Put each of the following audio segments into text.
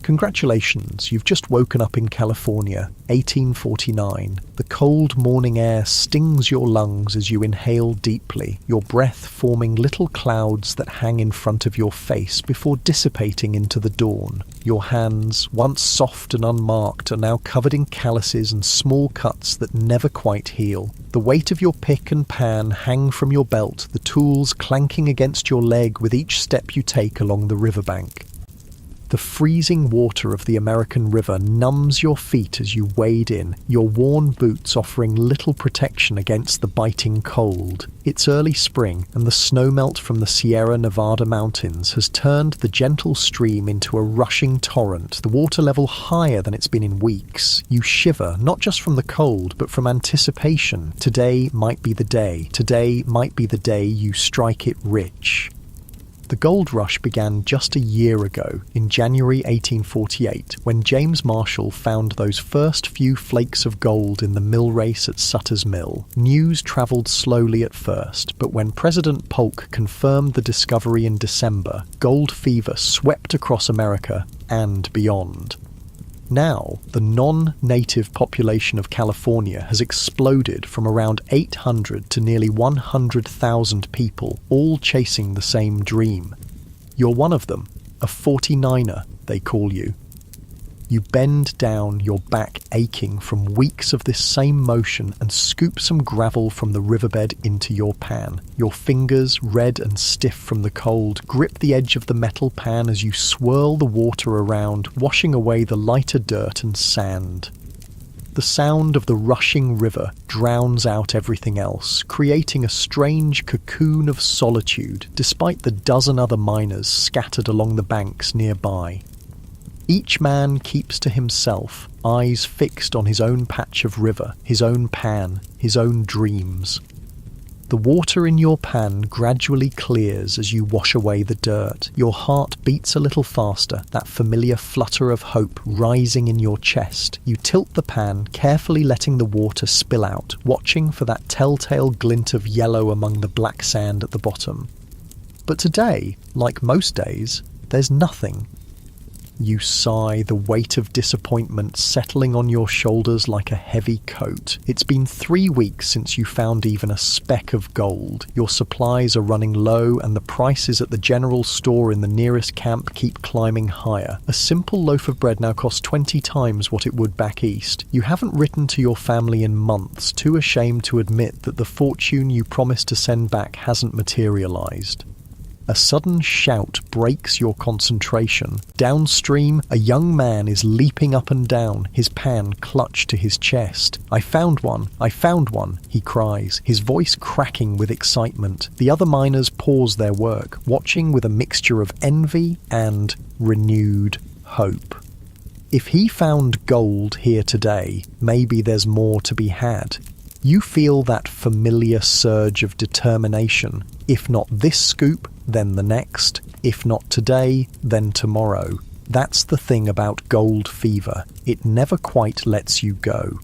Congratulations, you've just woken up in California, 1849. The cold morning air stings your lungs as you inhale deeply, your breath forming little clouds that hang in front of your face before dissipating into the dawn. Your hands, once soft and unmarked, are now covered in calluses and small cuts that never quite heal. The weight of your pick and pan hang from your belt, the tools clanking against your leg with each step you take along the riverbank. The freezing water of the American River numbs your feet as you wade in, your worn boots offering little protection against the biting cold. It's early spring, and the snowmelt from the Sierra Nevada mountains has turned the gentle stream into a rushing torrent, the water level higher than it's been in weeks. You shiver, not just from the cold, but from anticipation. Today might be the day. Today might be the day you strike it rich. The gold rush began just a year ago, in January 1848, when James Marshall found those first few flakes of gold in the mill race at Sutter's Mill. News travelled slowly at first, but when President Polk confirmed the discovery in December, gold fever swept across America and beyond. Now, the non-native population of California has exploded from around 800 to nearly 100,000 people, all chasing the same dream. You're one of them, a 49er, they call you. You bend down, your back aching from weeks of this same motion, and scoop some gravel from the riverbed into your pan. Your fingers, red and stiff from the cold, grip the edge of the metal pan as you swirl the water around, washing away the lighter dirt and sand. The sound of the rushing river drowns out everything else, creating a strange cocoon of solitude, despite the dozen other miners scattered along the banks nearby. Each man keeps to himself, eyes fixed on his own patch of river, his own pan, his own dreams. The water in your pan gradually clears as you wash away the dirt. Your heart beats a little faster, that familiar flutter of hope rising in your chest. You tilt the pan, carefully letting the water spill out, watching for that telltale glint of yellow among the black sand at the bottom. But today, like most days, there's nothing. You sigh, the weight of disappointment settling on your shoulders like a heavy coat. It's been 3 weeks since you found even a speck of gold. Your supplies are running low, and the prices at the general store in the nearest camp keep climbing higher. A simple loaf of bread now costs 20 times what it would back east. You haven't written to your family in months, too ashamed to admit that the fortune you promised to send back hasn't materialized. A sudden shout breaks your concentration. Downstream, a young man is leaping up and down, his pan clutched to his chest. I found one, he cries, his voice cracking with excitement. The other miners pause their work, watching with a mixture of envy and renewed hope. If he found gold here today, maybe there's more to be had. You feel that familiar surge of determination. If not this scoop, then the next. If not today, then tomorrow. That's the thing about gold fever. It never quite lets you go.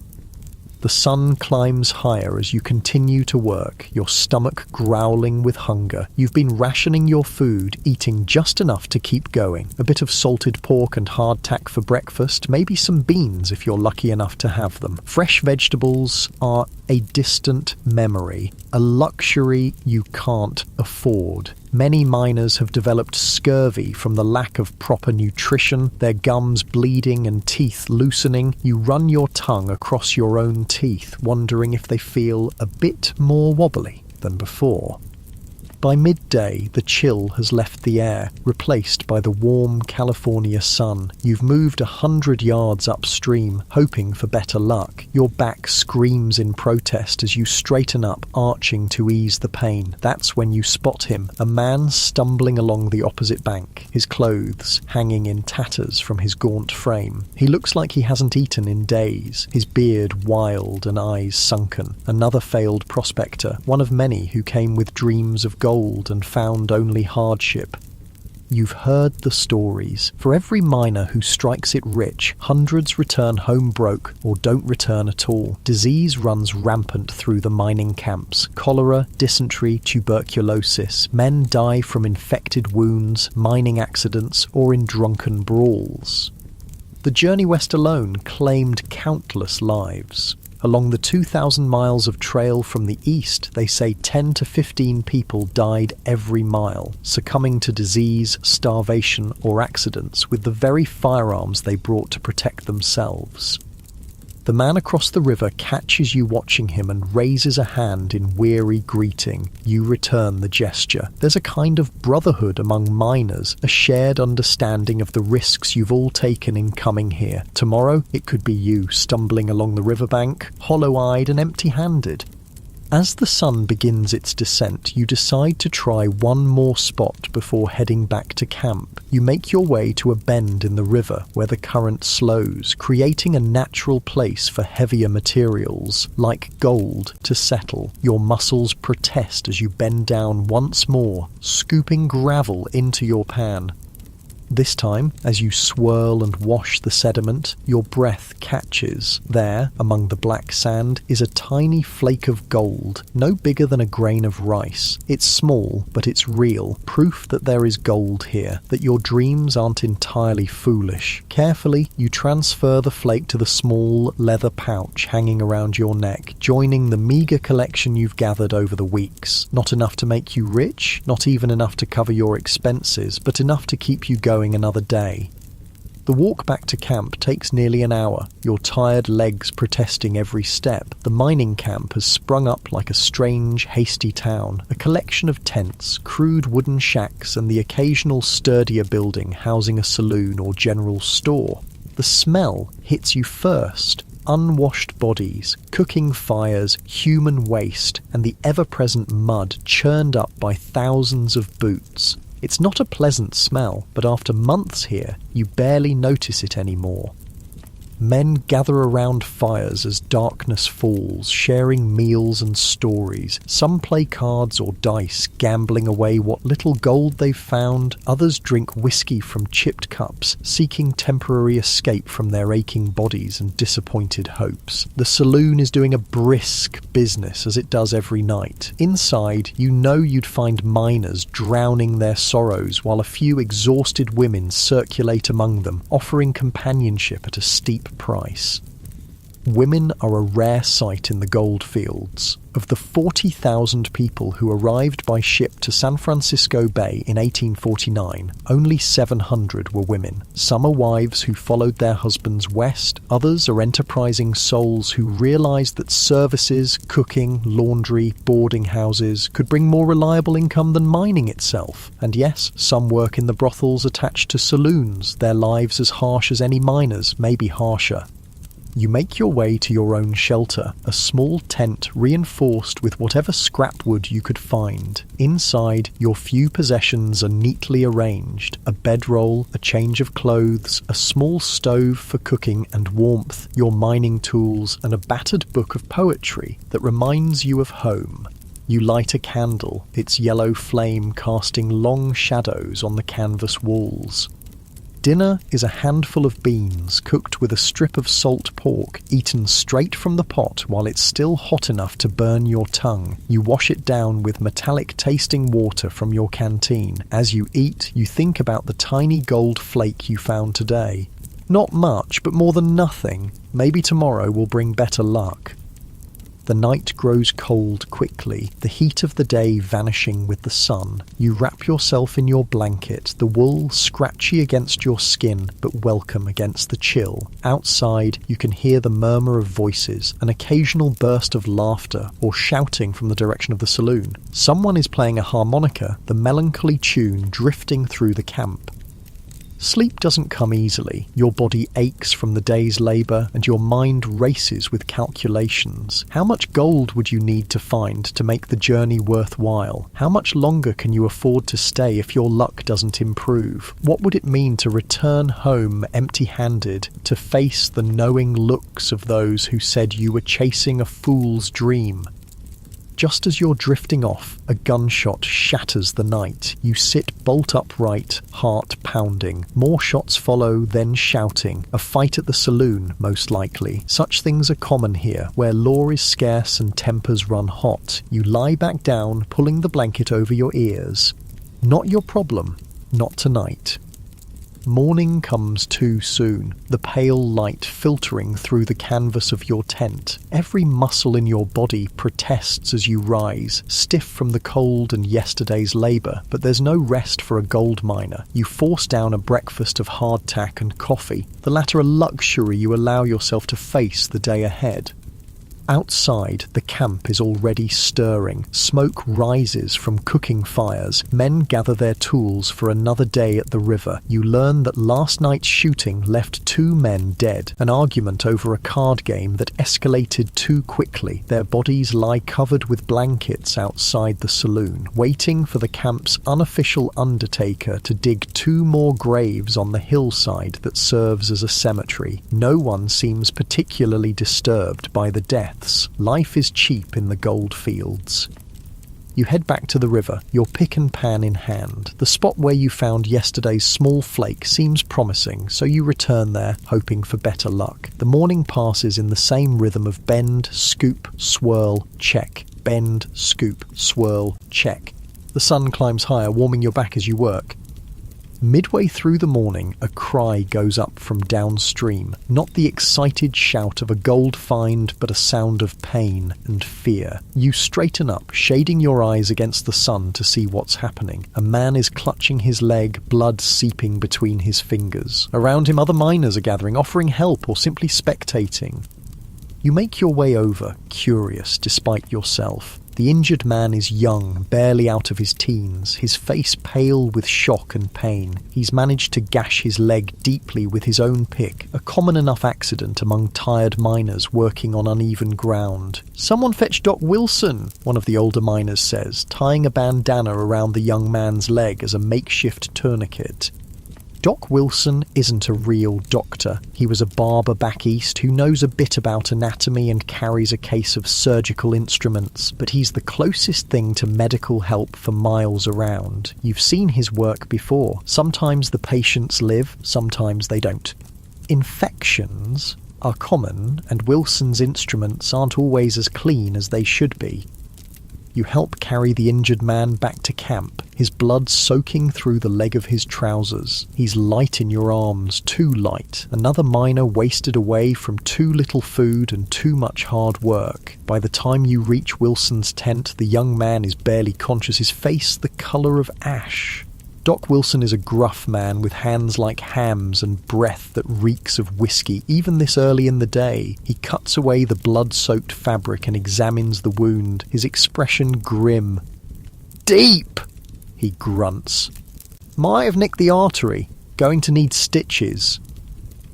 The sun climbs higher as you continue to work, your stomach growling with hunger. You've been rationing your food, eating just enough to keep going. A bit of salted pork and hardtack for breakfast, maybe some beans if you're lucky enough to have them. Fresh vegetables are a distant memory, a luxury you can't afford. Many miners have developed scurvy from the lack of proper nutrition, their gums bleeding and teeth loosening. You run your tongue across your own teeth, wondering if they feel a bit more wobbly than before. By midday, the chill has left the air, replaced by the warm California sun. You've moved 100 yards upstream, hoping for better luck. Your back screams in protest as you straighten up, arching to ease the pain. That's when you spot him, a man stumbling along the opposite bank, his clothes hanging in tatters from his gaunt frame. He looks like he hasn't eaten in days, his beard wild and eyes sunken. Another failed prospector, one of many who came with dreams of gold and found only hardship. You've heard the stories. For every miner who strikes it rich, hundreds return home broke or don't return at all. Disease runs rampant through the mining camps. Cholera, dysentery, tuberculosis. Men die from infected wounds, mining accidents, or in drunken brawls. The journey west alone claimed countless lives. Along the 2,000 miles of trail from the east, they say 10 to 15 people died every mile, succumbing to disease, starvation, or accidents with the very firearms they brought to protect themselves. The man across the river catches you watching him and raises a hand in weary greeting. You return the gesture. There's a kind of brotherhood among miners, a shared understanding of the risks you've all taken in coming here. Tomorrow, it could be you stumbling along the riverbank, hollow-eyed and empty-handed. As the sun begins its descent, you decide to try one more spot before heading back to camp. You make your way to a bend in the river where the current slows, creating a natural place for heavier materials, like gold, to settle. Your muscles protest as you bend down once more, scooping gravel into your pan. This time, as you swirl and wash the sediment, your breath catches. There, among the black sand, is a tiny flake of gold, no bigger than a grain of rice. It's small, but it's real, proof that there is gold here, that your dreams aren't entirely foolish. Carefully, you transfer the flake to the small leather pouch hanging around your neck, joining the meager collection you've gathered over the weeks. Not enough to make you rich, not even enough to cover your expenses, but enough to keep you going another day. The walk back to camp takes nearly an hour, your tired legs protesting every step. The mining camp has sprung up like a strange, hasty town, a collection of tents, crude wooden shacks, and the occasional sturdier building housing a saloon or general store. The smell hits you first. Unwashed bodies, cooking fires, human waste, and the ever-present mud churned up by thousands of boots. It's not a pleasant smell, but after months here, you barely notice it anymore. Men gather around fires as darkness falls, sharing meals and stories. Some play cards or dice, gambling away what little gold they've found. Others drink whiskey from chipped cups, seeking temporary escape from their aching bodies and disappointed hopes. The saloon is doing a brisk business, as it does every night. Inside, you know you'd find miners drowning their sorrows, while a few exhausted women circulate among them, offering companionship at a steep price. Women are a rare sight in the gold fields. Of the 40,000 people who arrived by ship to San Francisco Bay in 1849, only 700 were women. Some are wives who followed their husbands west, others are enterprising souls who realized that services, cooking, laundry, boarding houses could bring more reliable income than mining itself. And yes, some work in the brothels attached to saloons, their lives as harsh as any miner's, maybe harsher. You make your way to your own shelter, a small tent reinforced with whatever scrap wood you could find. Inside, your few possessions are neatly arranged: a bedroll, a change of clothes, a small stove for cooking and warmth, your mining tools, and a battered book of poetry that reminds you of home. You light a candle, its yellow flame casting long shadows on the canvas walls. Dinner is a handful of beans cooked with a strip of salt pork, eaten straight from the pot while it's still hot enough to burn your tongue. You wash it down with metallic-tasting water from your canteen. As you eat, you think about the tiny gold flake you found today. Not much, but more than nothing. Maybe tomorrow will bring better luck. The night grows cold quickly, the heat of the day vanishing with the sun. You wrap yourself in your blanket, the wool scratchy against your skin, but welcome against the chill. Outside, you can hear the murmur of voices, an occasional burst of laughter, or shouting from the direction of the saloon. Someone is playing a harmonica, the melancholy tune drifting through the camp. Sleep doesn't come easily. Your body aches from the day's labour and your mind races with calculations. How much gold would you need to find to make the journey worthwhile? How much longer can you afford to stay if your luck doesn't improve? What would it mean to return home empty-handed, to face the knowing looks of those who said you were chasing a fool's dream? Just as you're drifting off, a gunshot shatters the night. You sit bolt upright, heart pounding. More shots follow, then shouting. A fight at the saloon, most likely. Such things are common here, where law is scarce and tempers run hot. You lie back down, pulling the blanket over your ears. Not your problem. Not tonight. Morning comes too soon, the pale light filtering through the canvas of your tent. Every muscle in your body protests as you rise, stiff from the cold and yesterday's labour, but there's no rest for a gold miner. You force down a breakfast of hardtack and coffee, the latter a luxury you allow yourself to face the day ahead. Outside, the camp is already stirring. Smoke rises from cooking fires. Men gather their tools for another day at the river. You learn that last night's shooting left 2 men dead. An argument over a card game that escalated too quickly. Their bodies lie covered with blankets outside the saloon, waiting for the camp's unofficial undertaker to dig 2 more graves on the hillside that serves as a cemetery. No one seems particularly disturbed by the death. Life is cheap in the gold fields. You head back to the river, your pick and pan in hand. The spot where you found yesterday's small flake seems promising, so you return there, hoping for better luck. The morning passes in the same rhythm of bend, scoop, swirl, check. Bend, scoop, swirl, check. The sun climbs higher, warming your back as you work. Midway through the morning, a cry goes up from downstream, not the excited shout of a gold find, but a sound of pain and fear. You straighten up, shading your eyes against the sun to see what's happening. A man is clutching his leg, blood seeping between his fingers. Around him, other miners are gathering, offering help or simply spectating. You make your way over, curious despite yourself. The injured man is young, barely out of his teens, his face pale with shock and pain. He's managed to gash his leg deeply with his own pick, a common enough accident among tired miners working on uneven ground. "Someone fetch Doc Wilson," one of the older miners says, tying a bandana around the young man's leg as a makeshift tourniquet. Doc Wilson isn't a real doctor. He was a barber back east who knows a bit about anatomy and carries a case of surgical instruments, but he's the closest thing to medical help for miles around. You've seen his work before. Sometimes the patients live, sometimes they don't. Infections are common, and Wilson's instruments aren't always as clean as they should be. You help carry the injured man back to camp, his blood soaking through the leg of his trousers. He's light in your arms, too light. Another miner wasted away from too little food and too much hard work. By the time you reach Wilson's tent, the young man is barely conscious, his face the colour of ash. Doc Wilson is a gruff man with hands like hams and breath that reeks of whiskey. Even this early in the day, he cuts away the blood-soaked fabric and examines the wound, his expression grim. "Deep!" he grunts. "Might have nicked the artery. Going to need stitches."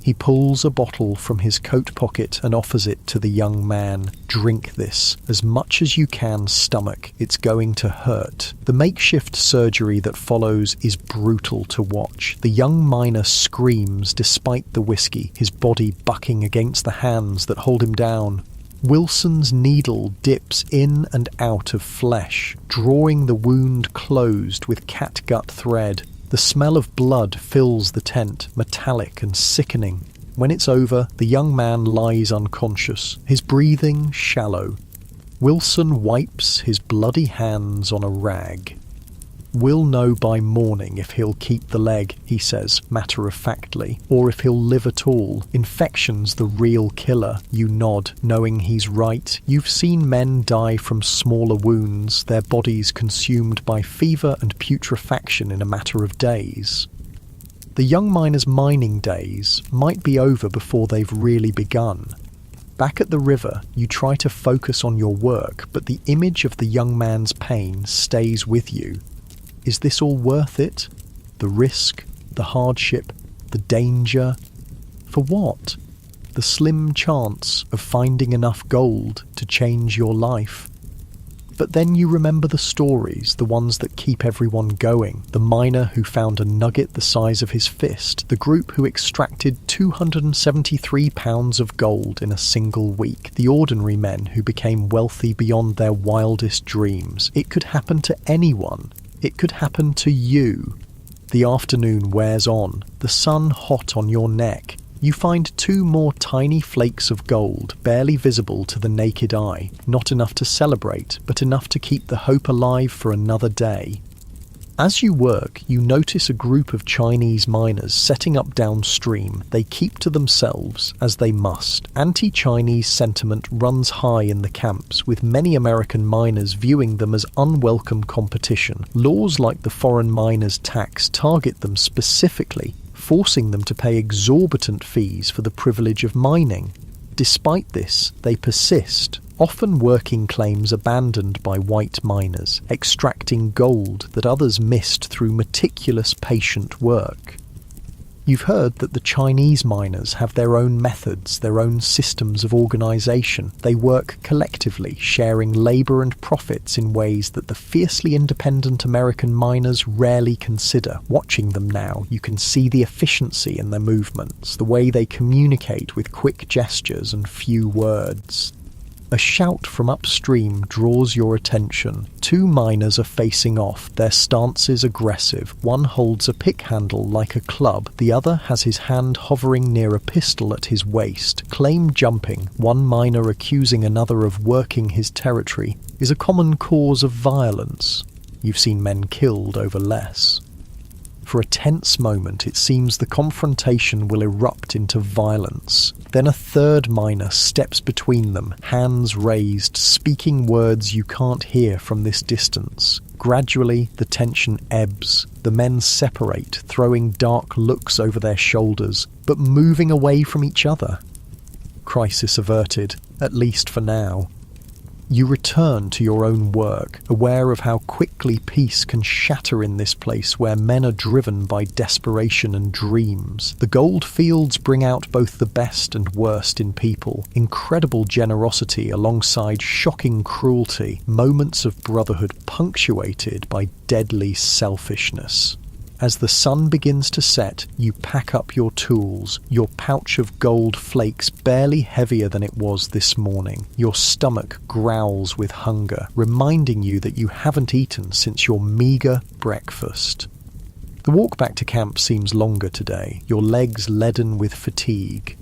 He pulls a bottle from his coat pocket and offers it to the young man. "Drink this, as much as you can stomach. It's going to hurt." The makeshift surgery that follows is brutal to watch. The young miner screams despite the whiskey, his body bucking against the hands that hold him down. Wilson's needle dips in and out of flesh, drawing the wound closed with catgut thread. The smell of blood fills the tent, metallic and sickening. When it's over, the young man lies unconscious, his breathing shallow. Wilson wipes his bloody hands on a rag. "We'll know by morning if he'll keep the leg," he says, matter-of-factly, "or if he'll live at all. Infection's the real killer." You nod, knowing he's right. You've seen men die from smaller wounds, their bodies consumed by fever and putrefaction in a matter of days. The young miner's mining days might be over before they've really begun. Back at the river, you try to focus on your work, but the image of the young man's pain stays with you. Is this all worth it? The risk, the hardship, the danger? For what? The slim chance of finding enough gold to change your life. But then you remember the stories, the ones that keep everyone going. The miner who found a nugget the size of his fist. The group who extracted 273 pounds of gold in a single week. The ordinary men who became wealthy beyond their wildest dreams. It could happen to anyone. It could happen to you. The afternoon wears on, the sun hot on your neck. You find 2 more tiny flakes of gold, barely visible to the naked eye. Not enough to celebrate, but enough to keep the hope alive for another day. As you work, you notice a group of Chinese miners setting up downstream. They keep to themselves, as they must. Anti-Chinese sentiment runs high in the camps, with many American miners viewing them as unwelcome competition. Laws like the foreign miners' tax target them specifically, forcing them to pay exorbitant fees for the privilege of mining. Despite this, they persist, often working claims abandoned by white miners, extracting gold that others missed through meticulous, patient work. You've heard that the Chinese miners have their own methods, their own systems of organisation. They work collectively, sharing labour and profits in ways that the fiercely independent American miners rarely consider. Watching them now, you can see the efficiency in their movements, the way they communicate with quick gestures and few words. A shout from upstream draws your attention. Two miners are facing off, their stances aggressive. One holds a pick handle like a club, the other has his hand hovering near a pistol at his waist. Claim jumping, one miner accusing another of working his territory, is a common cause of violence. You've seen men killed over less. For a tense moment, it seems the confrontation will erupt into violence. Then a third miner steps between them, hands raised, speaking words you can't hear from this distance. Gradually, the tension ebbs. The men separate, throwing dark looks over their shoulders, but moving away from each other. Crisis averted, at least for now. You return to your own work, aware of how quickly peace can shatter in this place where men are driven by desperation and dreams. The gold fields bring out both the best and worst in people, incredible generosity alongside shocking cruelty, moments of brotherhood punctuated by deadly selfishness. As the sun begins to set, you pack up your tools, your pouch of gold flakes barely heavier than it was this morning. Your stomach growls with hunger, reminding you that you haven't eaten since your meagre breakfast. The walk back to camp seems longer today, your legs leaden with fatigue.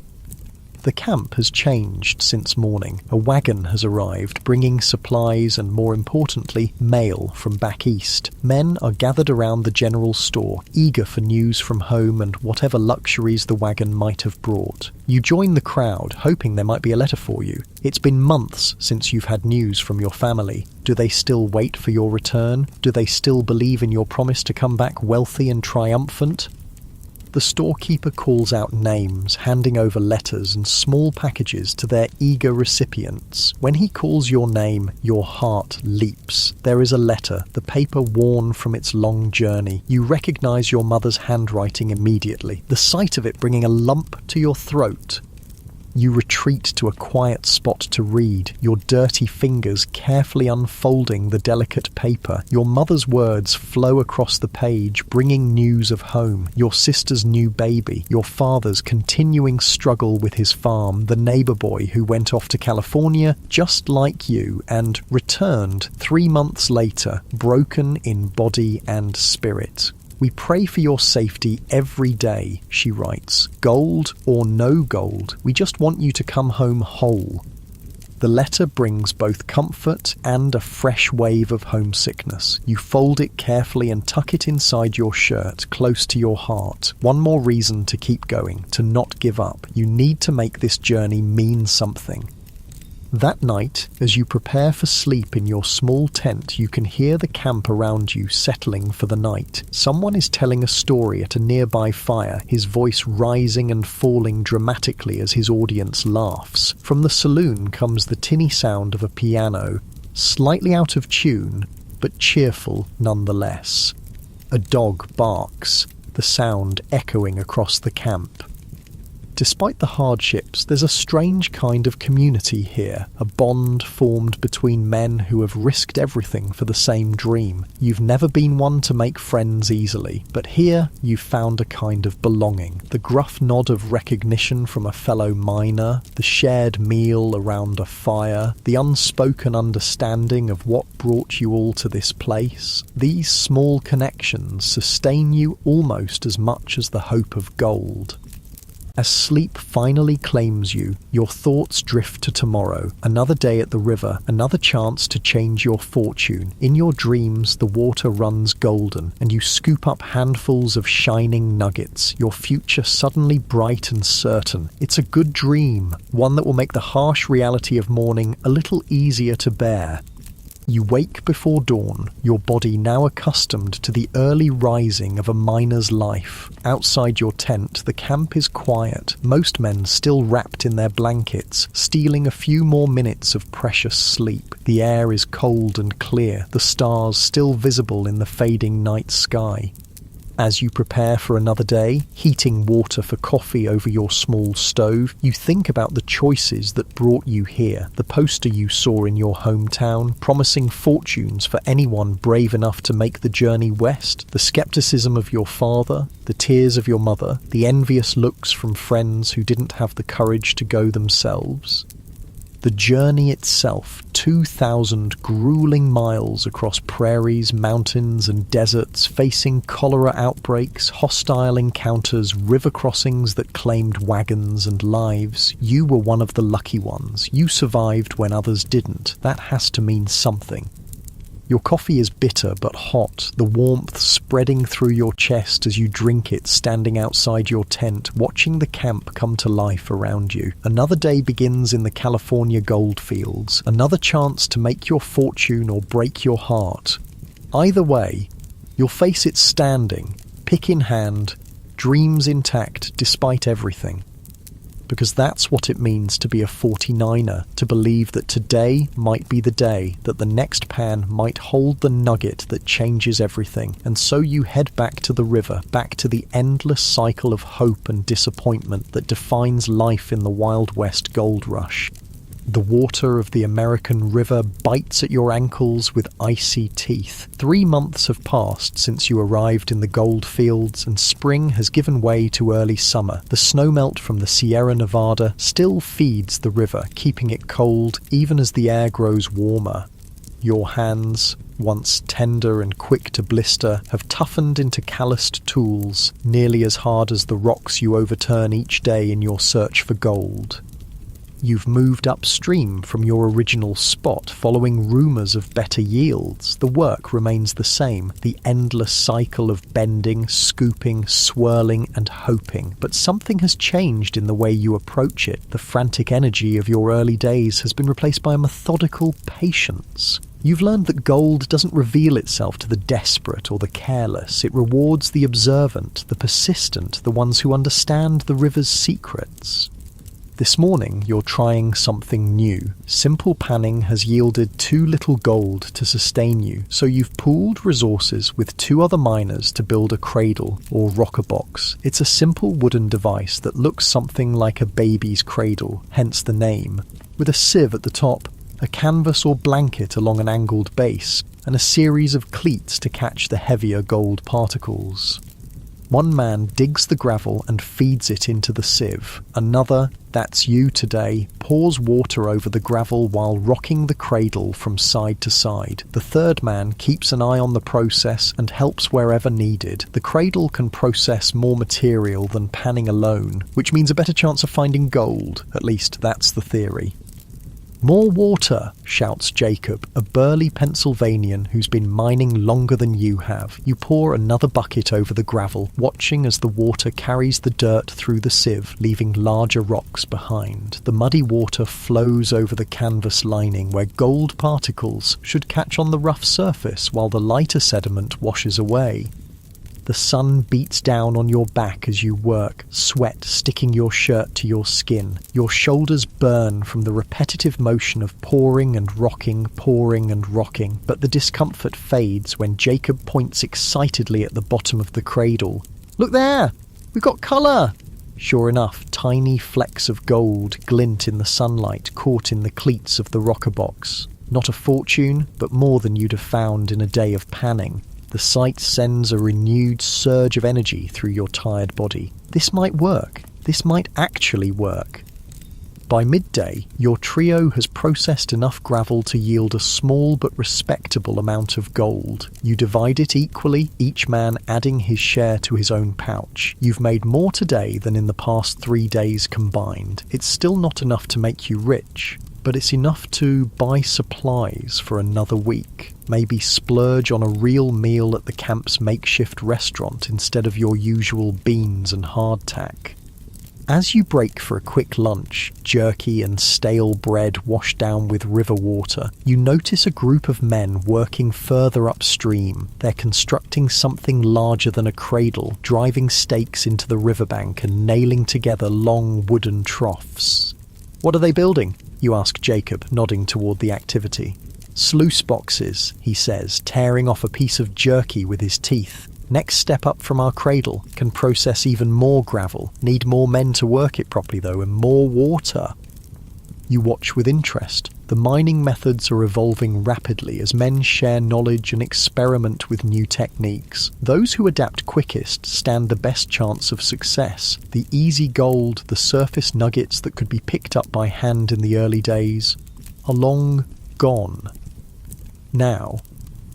The camp has changed since morning. A wagon has arrived, bringing supplies and, more importantly, mail from back east. Men are gathered around the general store, eager for news from home and whatever luxuries the wagon might have brought. You join the crowd, hoping there might be a letter for you. It's been months since you've had news from your family. Do they still wait for your return? Do they still believe in your promise to come back wealthy and triumphant? The storekeeper calls out names, handing over letters and small packages to their eager recipients. When he calls your name, your heart leaps. There is a letter, the paper worn from its long journey. You recognize your mother's handwriting immediately, the sight of it bringing a lump to your throat. You retreat to a quiet spot to read, your dirty fingers carefully unfolding the delicate paper. Your mother's words flow across the page, bringing news of home, your sister's new baby, your father's continuing struggle with his farm, the neighbor boy who went off to California just like you and returned 3 months later, broken in body and spirit. We pray for your safety every day, she writes. Gold or no gold, we just want you to come home whole. The letter brings both comfort and a fresh wave of homesickness. You fold it carefully and tuck it inside your shirt, close to your heart. One more reason to keep going, to not give up. You need to make this journey mean something. That night, as you prepare for sleep in your small tent, you can hear the camp around you settling for the night. Someone is telling a story at a nearby fire, his voice rising and falling dramatically as his audience laughs. From the saloon comes the tinny sound of a piano, slightly out of tune, but cheerful nonetheless. A dog barks, the sound echoing across the camp. Despite the hardships, there's a strange kind of community here, a bond formed between men who have risked everything for the same dream. You've never been one to make friends easily, but here you've found a kind of belonging. The gruff nod of recognition from a fellow miner, the shared meal around a fire, the unspoken understanding of what brought you all to this place. These small connections sustain you almost as much as the hope of gold. As sleep finally claims you, your thoughts drift to tomorrow, another day at the river, another chance to change your fortune. In your dreams, the water runs golden, and you scoop up handfuls of shining nuggets, your future suddenly bright and certain. It's a good dream, one that will make the harsh reality of morning a little easier to bear. You wake before dawn, your body now accustomed to the early rising of a miner's life. Outside your tent, the camp is quiet, most men still wrapped in their blankets, stealing a few more minutes of precious sleep. The air is cold and clear, the stars still visible in the fading night sky. As you prepare for another day, heating water for coffee over your small stove, you think about the choices that brought you here, the poster you saw in your hometown, promising fortunes for anyone brave enough to make the journey west, the skepticism of your father, the tears of your mother, the envious looks from friends who didn't have the courage to go themselves. The journey itself, 2,000 grueling miles across prairies, mountains and deserts, facing cholera outbreaks, hostile encounters, river crossings that claimed wagons and lives. You were one of the lucky ones. You survived when others didn't. That has to mean something. Your coffee is bitter but hot, the warmth spreading through your chest as you drink it standing outside your tent, watching the camp come to life around you. Another day begins in the California goldfields, another chance to make your fortune or break your heart. Either way, you'll face it standing, pick in hand, dreams intact despite everything. Because that's what it means to be a 49er, to believe that today might be the day, that the next pan might hold the nugget that changes everything, and so you head back to the river, back to the endless cycle of hope and disappointment that defines life in the Wild West gold rush. The water of the American river bites at your ankles with icy teeth. 3 months have passed since you arrived in the gold fields, and spring has given way to early summer. The snowmelt from the Sierra Nevada still feeds the river, keeping it cold even as the air grows warmer. Your hands, once tender and quick to blister, have toughened into calloused tools, nearly as hard as the rocks you overturn each day in your search for gold. You've moved upstream from your original spot, following rumours of better yields. The work remains the same, the endless cycle of bending, scooping, swirling and hoping. But something has changed in the way you approach it. The frantic energy of your early days has been replaced by a methodical patience. You've learned that gold doesn't reveal itself to the desperate or the careless. It rewards the observant, the persistent, the ones who understand the river's secrets. This morning, you're trying something new. Simple panning has yielded too little gold to sustain you, so you've pooled resources with 2 other miners to build a cradle, or rocker box. It's a simple wooden device that looks something like a baby's cradle, hence the name, with a sieve at the top, a canvas or blanket along an angled base, and a series of cleats to catch the heavier gold particles. One man digs the gravel and feeds it into the sieve. Another, that's you today, pours water over the gravel while rocking the cradle from side to side. The third man keeps an eye on the process and helps wherever needed. The cradle can process more material than panning alone, which means a better chance of finding gold. At least that's the theory. "More water," shouts Jacob, a burly Pennsylvanian who's been mining longer than you have. You pour another bucket over the gravel, watching as the water carries the dirt through the sieve, leaving larger rocks behind. The muddy water flows over the canvas lining where gold particles should catch on the rough surface while the lighter sediment washes away. The sun beats down on your back as you work, sweat sticking your shirt to your skin. Your shoulders burn from the repetitive motion of pouring and rocking, but the discomfort fades when Jacob points excitedly at the bottom of the cradle. "Look there! We've got colour!" Sure enough, tiny flecks of gold glint in the sunlight caught in the cleats of the rocker box. Not a fortune, but more than you'd have found in a day of panning. The sight sends a renewed surge of energy through your tired body. This might work. This might actually work. By midday, your trio has processed enough gravel to yield a small but respectable amount of gold. You divide it equally, each man adding his share to his own pouch. You've made more today than in the past 3 days combined. It's still not enough to make you rich, but it's enough to buy supplies for another week. Maybe splurge on a real meal at the camp's makeshift restaurant instead of your usual beans and hardtack. As you break for a quick lunch, jerky and stale bread washed down with river water, you notice a group of men working further upstream. They're constructing something larger than a cradle, driving stakes into the riverbank and nailing together long wooden troughs. "What are they building?" you ask Jacob, nodding toward the activity. "Sluice boxes," he says, tearing off a piece of jerky with his teeth. "Next step up from our cradle, can process even more gravel, need more men to work it properly though, and more water." You watch with interest. The mining methods are evolving rapidly as men share knowledge and experiment with new techniques. Those who adapt quickest stand the best chance of success. The easy gold, the surface nuggets that could be picked up by hand in the early days, are long gone. Now,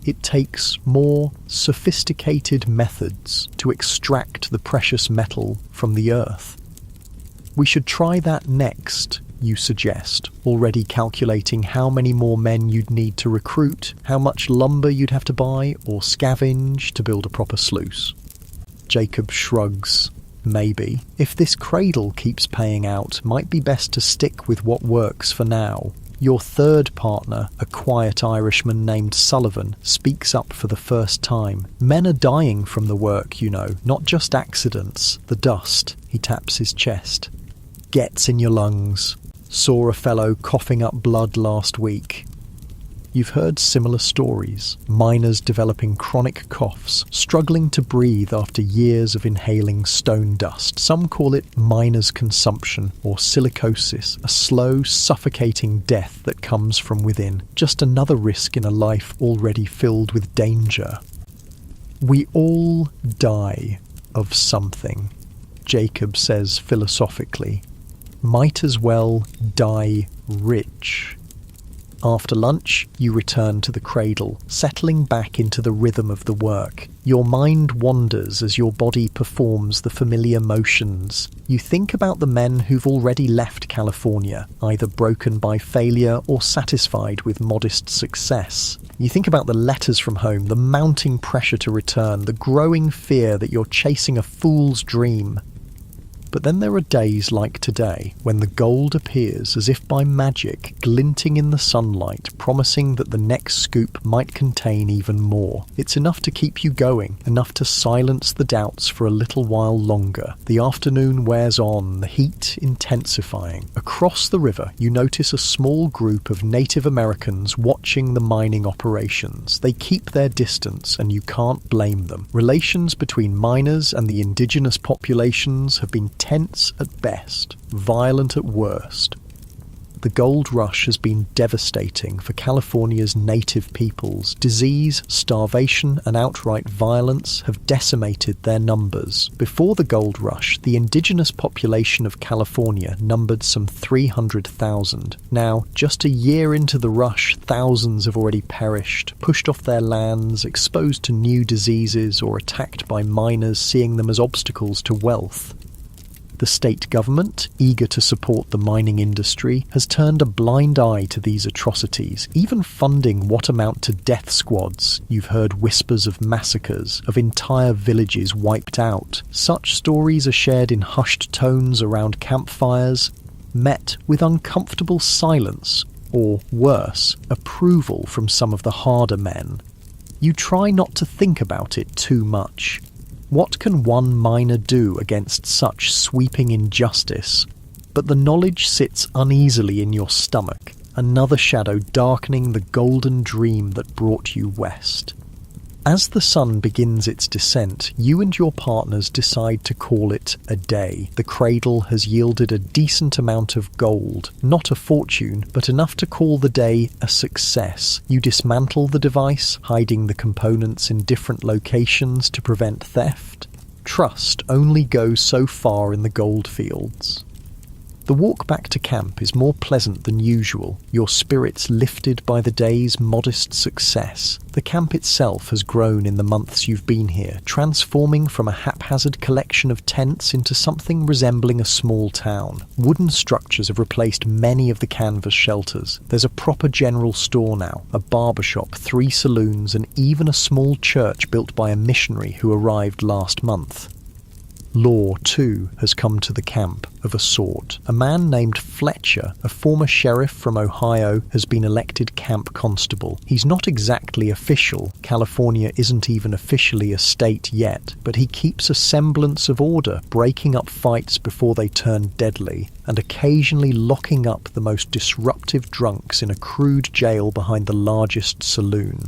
it takes more sophisticated methods to extract the precious metal from the earth. "We should try that next," you suggest, already calculating how many more men you'd need to recruit, how much lumber you'd have to buy or scavenge to build a proper sluice. Jacob shrugs. "Maybe. If this cradle keeps paying out, might be best to stick with what works for now." Your third partner, a quiet Irishman named Sullivan, speaks up for the first time. "Men are dying from the work, you know, not just accidents. The dust," he taps his chest, "gets in your lungs. Saw a fellow coughing up blood last week." You've heard similar stories. Miners developing chronic coughs, struggling to breathe after years of inhaling stone dust. Some call it miner's consumption or silicosis, a slow, suffocating death that comes from within. Just another risk in a life already filled with danger. "We all die of something," Jacob says philosophically. "Might as well die rich." After lunch, you return to the cradle, settling back into the rhythm of the work. Your mind wanders as your body performs the familiar motions. You think about the men who've already left California, either broken by failure or satisfied with modest success. You think about the letters from home, the mounting pressure to return, the growing fear that you're chasing a fool's dream. But then there are days like today, when the gold appears as if by magic, glinting in the sunlight, promising that the next scoop might contain even more. It's enough to keep you going, enough to silence the doubts for a little while longer. The afternoon wears on, the heat intensifying. Across the river, you notice a small group of Native Americans watching the mining operations. They keep their distance, and you can't blame them. Relations between miners and the indigenous populations have been tense at best, violent at worst. The gold rush has been devastating for California's native peoples. Disease, starvation, and outright violence have decimated their numbers. Before the gold rush, the indigenous population of California numbered some 300,000. Now, just a year into the rush, thousands have already perished, pushed off their lands, exposed to new diseases, or attacked by miners seeing them as obstacles to wealth. The state government, eager to support the mining industry, has turned a blind eye to these atrocities, even funding what amount to death squads. You've heard whispers of massacres, of entire villages wiped out. Such stories are shared in hushed tones around campfires, met with uncomfortable silence, or worse, approval from some of the harder men. You try not to think about it too much. What can one miner do against such sweeping injustice? But the knowledge sits uneasily in your stomach, another shadow darkening the golden dream that brought you west. As the sun begins its descent, you and your partners decide to call it a day. The cradle has yielded a decent amount of gold, not a fortune, but enough to call the day a success. You dismantle the device, hiding the components in different locations to prevent theft. Trust only goes so far in the gold fields. The walk back to camp is more pleasant than usual, your spirits lifted by the day's modest success. The camp itself has grown in the months you've been here, transforming from a haphazard collection of tents into something resembling a small town. Wooden structures have replaced many of the canvas shelters. There's a proper general store now, a barbershop, 3 saloons, and even a small church built by a missionary who arrived last month. Law, too, has come to the camp, of a sort. A man named Fletcher, a former sheriff from Ohio, has been elected camp constable. He's not exactly official. California isn't even officially a state yet, but he keeps a semblance of order, breaking up fights before they turn deadly, and occasionally locking up the most disruptive drunks in a crude jail behind the largest saloon.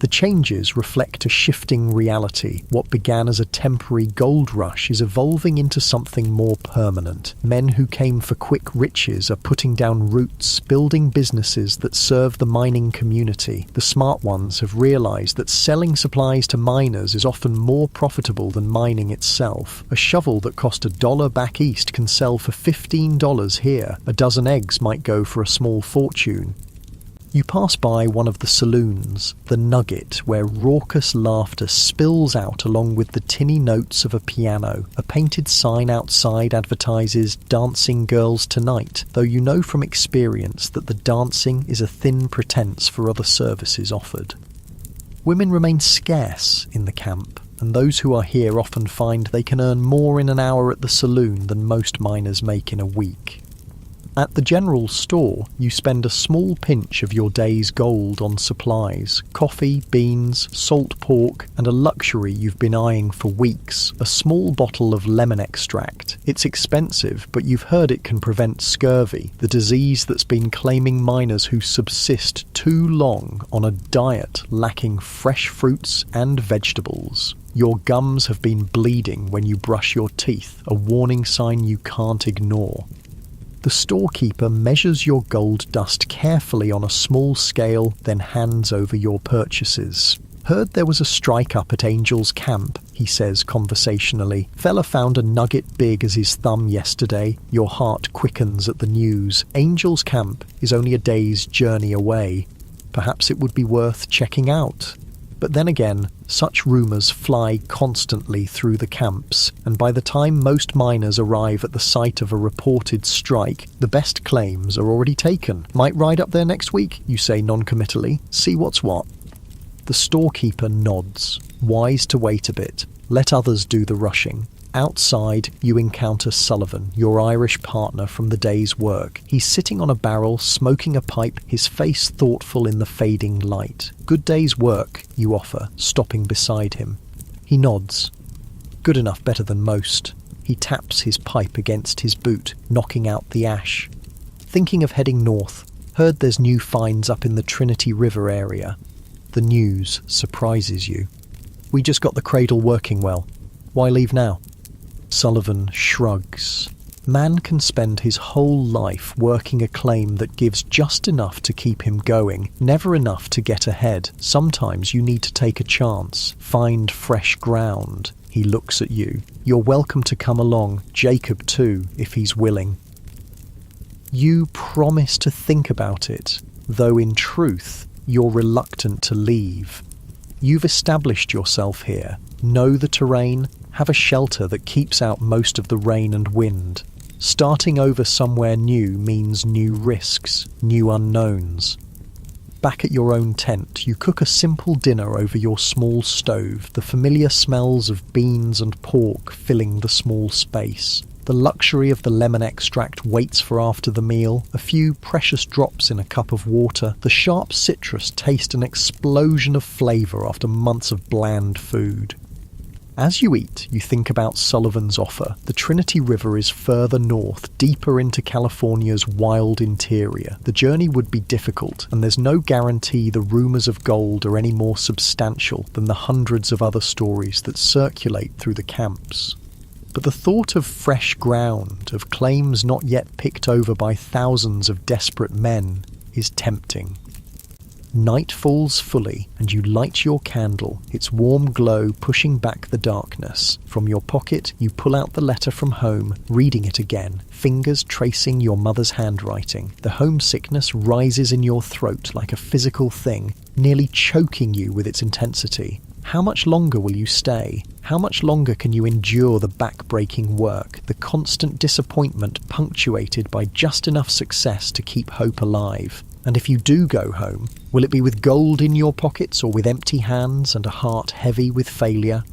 The changes reflect a shifting reality. What began as a temporary gold rush is evolving into something more permanent. Men who came for quick riches are putting down roots, building businesses that serve the mining community. The smart ones have realized that selling supplies to miners is often more profitable than mining itself. A shovel that cost $1 back east can sell for $15 here. A dozen eggs might go for a small fortune. You pass by one of the saloons, the Nugget, where raucous laughter spills out along with the tinny notes of a piano. A painted sign outside advertises "Dancing Girls Tonight," though you know from experience that the dancing is a thin pretense for other services offered. Women remain scarce in the camp, and those who are here often find they can earn more in an hour at the saloon than most miners make in a week. At the general store, you spend a small pinch of your day's gold on supplies: coffee, beans, salt pork, and a luxury you've been eyeing for weeks, a small bottle of lemon extract. It's expensive, but you've heard it can prevent scurvy, the disease that's been claiming miners who subsist too long on a diet lacking fresh fruits and vegetables. Your gums have been bleeding when you brush your teeth, a warning sign you can't ignore. The storekeeper measures your gold dust carefully on a small scale, then hands over your purchases. "Heard there was a strike up at Angel's Camp," he says conversationally. "Fella found a nugget big as his thumb yesterday." Your heart quickens at the news. Angel's Camp is only a day's journey away. Perhaps it would be worth checking out. But then again, such rumours fly constantly through the camps, and by the time most miners arrive at the site of a reported strike, the best claims are already taken. "Might ride up there next week," you say non-committally. "See what's what." The storekeeper nods, wise to wait a bit. Let others do the rushing. Outside, you encounter Sullivan, your Irish partner from the day's work. He's sitting on a barrel, smoking a pipe, his face thoughtful in the fading light. "Good day's work," you offer, stopping beside him. He nods. "Good enough, better than most." He taps his pipe against his boot, knocking out the ash. "Thinking of heading north. Heard there's new finds up in the Trinity River area." The news surprises you. "We just got the cradle working well. Why leave now?" Sullivan shrugs. Man can spend his whole life working a claim that gives just enough to keep him going, never enough to get ahead. Sometimes you need to take a chance, find fresh ground. He looks at you. You're welcome to come along, Jacob too, if he's willing. You promise to think about it, though in truth, you're reluctant to leave. You've established yourself here, know the terrain, have a shelter that keeps out most of the rain and wind. Starting over somewhere new means new risks, new unknowns. Back at your own tent, you cook a simple dinner over your small stove, the familiar smells of beans and pork filling the small space. The luxury of the lemon extract waits for after the meal, a few precious drops in a cup of water. The sharp citrus taste an explosion of flavour after months of bland food. As you eat, you think about Sullivan's offer. The Trinity River is further north, deeper into California's wild interior. The journey would be difficult, and there's no guarantee the rumours of gold are any more substantial than the hundreds of other stories that circulate through the camps. But the thought of fresh ground, of claims not yet picked over by thousands of desperate men, is tempting. Night falls fully, and you light your candle, its warm glow pushing back the darkness. From your pocket, you pull out the letter from home, reading it again, fingers tracing your mother's handwriting. The homesickness rises in your throat like a physical thing, nearly choking you with its intensity. How much longer will you stay? How much longer can you endure the back-breaking work, the constant disappointment punctuated by just enough success to keep hope alive? And if you do go home, will it be with gold in your pockets or with empty hands and a heart heavy with failure?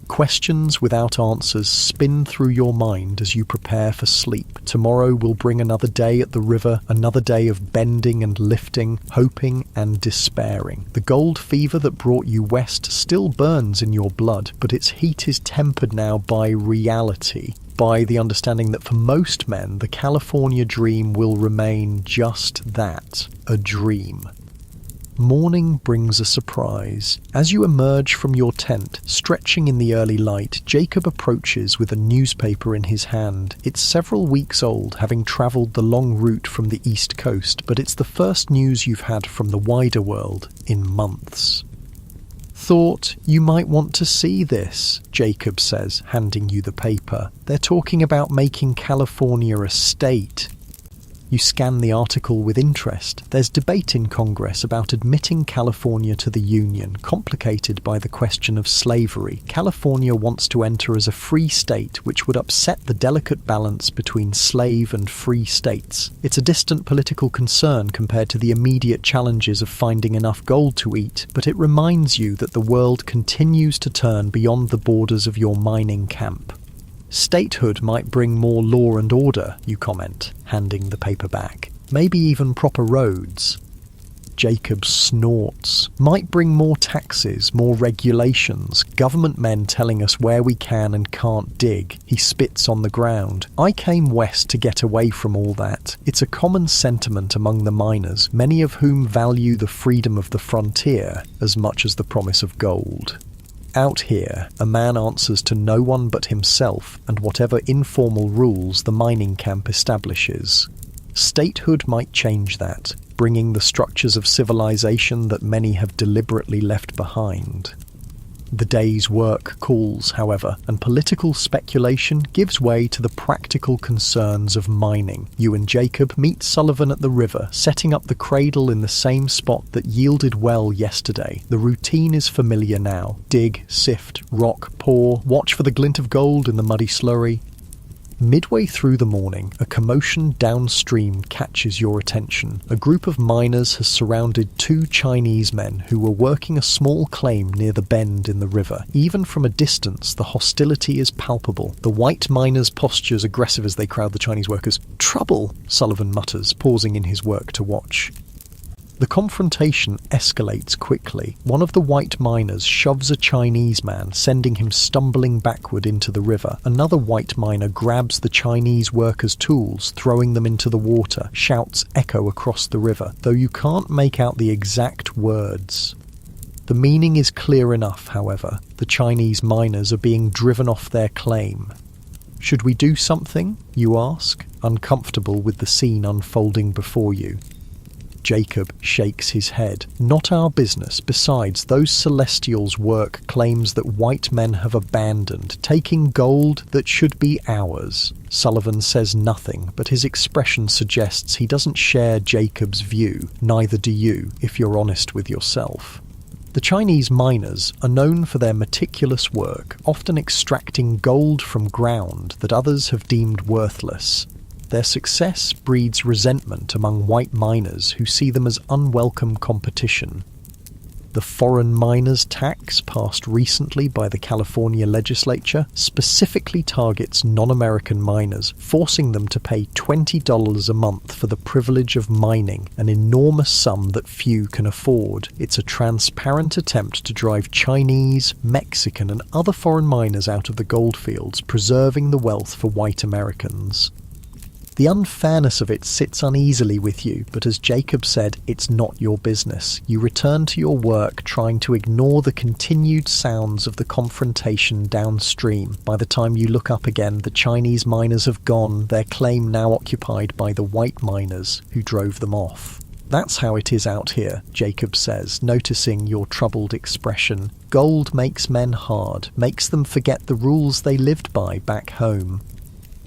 Questions without answers spin through your mind as you prepare for sleep. Tomorrow will bring another day at the river, another day of bending and lifting, hoping and despairing. The gold fever that brought you west still burns in your blood, but its heat is tempered now by reality, by the understanding that for most men, the California dream will remain just that, a dream. Morning brings a surprise. As you emerge from your tent, stretching in the early light, Jacob approaches with a newspaper in his hand. It's several weeks old, having travelled the long route from the East Coast, but it's the first news you've had from the wider world in months. "Thought you might want to see this," Jacob says, handing you the paper. "They're talking about making California a state." You scan the article with interest. There's debate in Congress about admitting California to the Union, complicated by the question of slavery. California wants to enter as a free state, which would upset the delicate balance between slave and free states. It's a distant political concern compared to the immediate challenges of finding enough gold to eat, but it reminds you that the world continues to turn beyond the borders of your mining camp. "Statehood might bring more law and order," you comment, handing the paper back. "Maybe even proper roads." Jacob snorts. "Might bring more taxes, more regulations, government men telling us where we can and can't dig." He spits on the ground. "I came west to get away from all that. It's a common sentiment among the miners, many of whom value the freedom of the frontier as much as the promise of gold. Out here, a man answers to no one but himself and whatever informal rules the mining camp establishes. Statehood might change that, bringing the structures of civilization that many have deliberately left behind. The day's work cools, however, and political speculation gives way to the practical concerns of mining. You and Jacob meet Sullivan at the river, setting up the cradle in the same spot that yielded well yesterday. The routine is familiar now. Dig, sift, rock, pour, watch for the glint of gold in the muddy slurry. Midway through the morning, a commotion downstream catches your attention. A group of miners has surrounded two Chinese men who were working a small claim near the bend in the river. Even from a distance, the hostility is palpable. The white miners' postures aggressive as they crowd the Chinese workers. "Trouble," Sullivan mutters, pausing in his work to watch. The confrontation escalates quickly. One of the white miners shoves a Chinese man, sending him stumbling backward into the river. Another white miner grabs the Chinese worker's tools, throwing them into the water. Shouts echo across the river, though you can't make out the exact words. The meaning is clear enough, however. The Chinese miners are being driven off their claim. "Should we do something?" you ask, uncomfortable with the scene unfolding before you. Jacob shakes his head. "Not our business. Besides, those Celestials' work claims that white men have abandoned, taking gold that should be ours." Sullivan says nothing, but his expression suggests he doesn't share Jacob's view. Neither do you, if you're honest with yourself. The Chinese miners are known for their meticulous work, often extracting gold from ground that others have deemed worthless. Their success breeds resentment among white miners who see them as unwelcome competition. The foreign miners' tax, passed recently by the California legislature, specifically targets non-American miners, forcing them to pay $20 a month for the privilege of mining, an enormous sum that few can afford. It's a transparent attempt to drive Chinese, Mexican, and other foreign miners out of the goldfields, preserving the wealth for white Americans. The unfairness of it sits uneasily with you, but as Jacob said, it's not your business. You return to your work trying to ignore the continued sounds of the confrontation downstream. By the time you look up again, the Chinese miners have gone, their claim now occupied by the white miners who drove them off. That's how it is out here, Jacob says, noticing your troubled expression. Gold makes men hard, makes them forget the rules they lived by back home.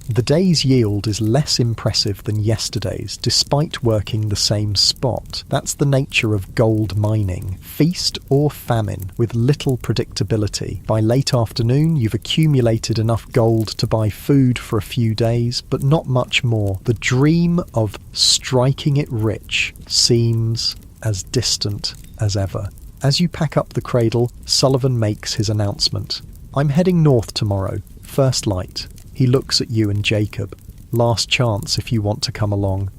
The day's yield is less impressive than yesterday's, despite working the same spot. That's the nature of gold mining. Feast or famine, with little predictability. By late afternoon, you've accumulated enough gold to buy food for a few days, but not much more. The dream of striking it rich seems as distant as ever. As you pack up the cradle, Sullivan makes his announcement. I'm heading north tomorrow, first light. He looks at you and Jacob. Last chance if you want to come along.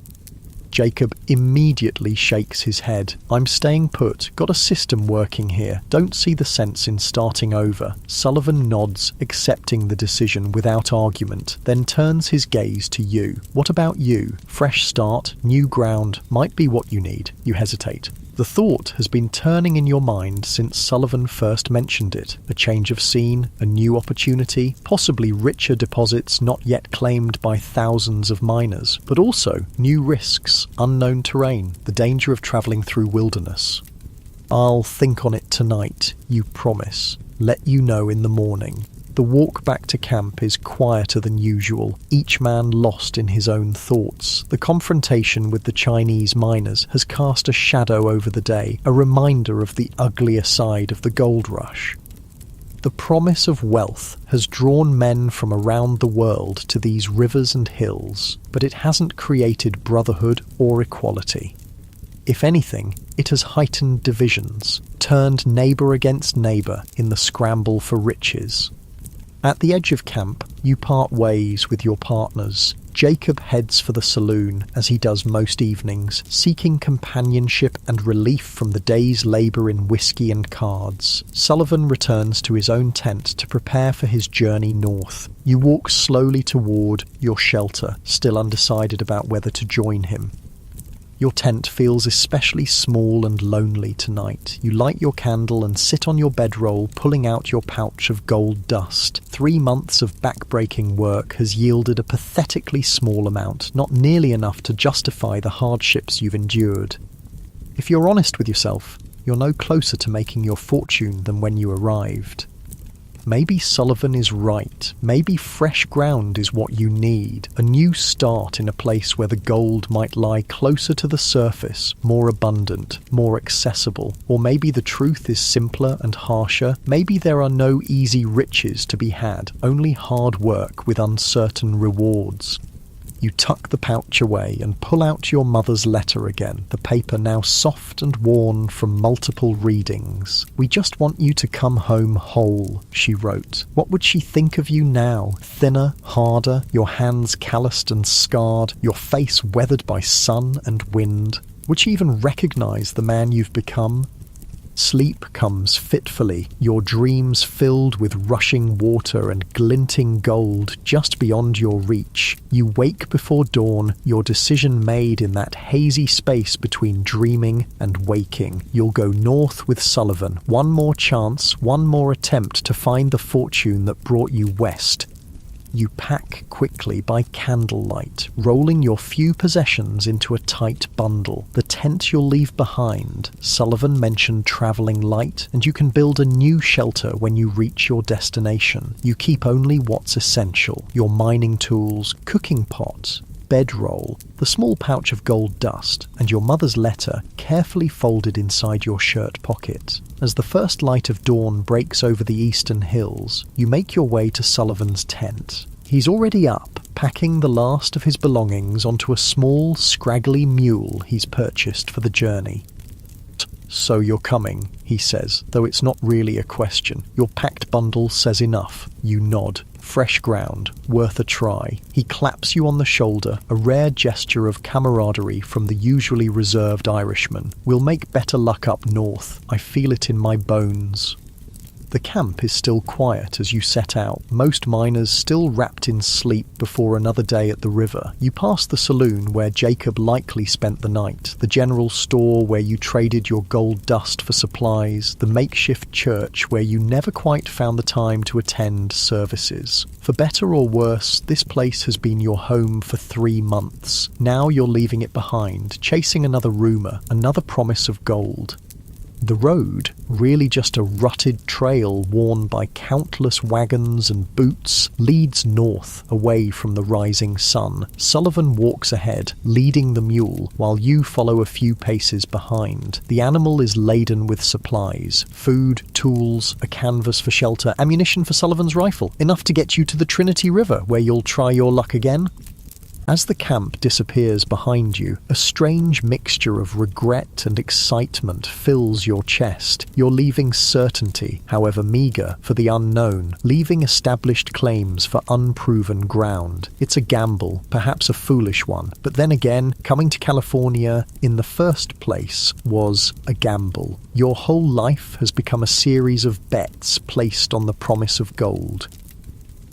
Jacob immediately shakes his head. I'm staying put. Got a system working here. Don't see the sense in starting over. Sullivan nods, accepting the decision without argument, then turns his gaze to you. What about you? Fresh start, new ground, might be what you need. You hesitate. The thought has been turning in your mind since Sullivan first mentioned it. A change of scene, a new opportunity, possibly richer deposits not yet claimed by thousands of miners, but also new risks, unknown terrain, the danger of travelling through wilderness. I'll think on it tonight, you promise. Let you know in the morning. The walk back to camp is quieter than usual, each man lost in his own thoughts. The confrontation with the Chinese miners has cast a shadow over the day, a reminder of the uglier side of the gold rush. The promise of wealth has drawn men from around the world to these rivers and hills, but it hasn't created brotherhood or equality. If anything, it has heightened divisions, turned neighbour against neighbour in the scramble for riches. At the edge of camp, you part ways with your partners. Jacob heads for the saloon, as he does most evenings, seeking companionship and relief from the day's labour in whiskey and cards. Sullivan returns to his own tent to prepare for his journey north. You walk slowly toward your shelter, still undecided about whether to join him. Your tent feels especially small and lonely tonight. You light your candle and sit on your bedroll, pulling out your pouch of gold dust. 3 months of back-breaking work has yielded a pathetically small amount, not nearly enough to justify the hardships you've endured. If you're honest with yourself, you're no closer to making your fortune than when you arrived. Maybe Sullivan is right. Maybe fresh ground is what you need. A new start in a place where the gold might lie closer to the surface, more abundant, more accessible. Or maybe the truth is simpler and harsher. Maybe there are no easy riches to be had, only hard work with uncertain rewards. You tuck the pouch away and pull out your mother's letter again, the paper now soft and worn from multiple readings. "We just want you to come home whole," she wrote. What would she think of you now? Thinner, harder, your hands calloused and scarred, your face weathered by sun and wind? Would she even recognize the man you've become? Sleep comes fitfully, your dreams filled with rushing water and glinting gold just beyond your reach. You wake before dawn, your decision made in that hazy space between dreaming and waking. You'll go north with Sullivan. One more chance, one more attempt to find the fortune that brought you west. You pack quickly by candlelight, rolling your few possessions into a tight bundle. The tent you'll leave behind. Sullivan mentioned travelling light, and you can build a new shelter when you reach your destination. You keep only what's essential: your mining tools, cooking pot, bedroll, the small pouch of gold dust, and your mother's letter carefully folded inside your shirt pocket. As the first light of dawn breaks over the eastern hills, you make your way to Sullivan's tent. He's already up, packing the last of his belongings onto a small, scraggly mule he's purchased for the journey. "So you're coming," he says, though it's not really a question. Your packed bundle says enough. You nod. Fresh ground, worth a try. He claps you on the shoulder, a rare gesture of camaraderie from the usually reserved Irishman. "We'll make better luck up north. I feel it in my bones." The camp is still quiet as you set out, most miners still wrapped in sleep before another day at the river. You pass the saloon where Jacob likely spent the night, the general store where you traded your gold dust for supplies, the makeshift church where you never quite found the time to attend services. For better or worse, this place has been your home for 3 months. Now you're leaving it behind, chasing another rumour, another promise of gold. The road, really just a rutted trail worn by countless wagons and boots, leads north, away from the rising sun. Sullivan walks ahead, leading the mule, while you follow a few paces behind. The animal is laden with supplies, food, tools, a canvas for shelter, ammunition for Sullivan's rifle, enough to get you to the Trinity River, where you'll try your luck again. As the camp disappears behind you, a strange mixture of regret and excitement fills your chest. You're leaving certainty, however meagre, for the unknown, leaving established claims for unproven ground. It's a gamble, perhaps a foolish one, but then again, coming to California in the first place was a gamble. Your whole life has become a series of bets placed on the promise of gold.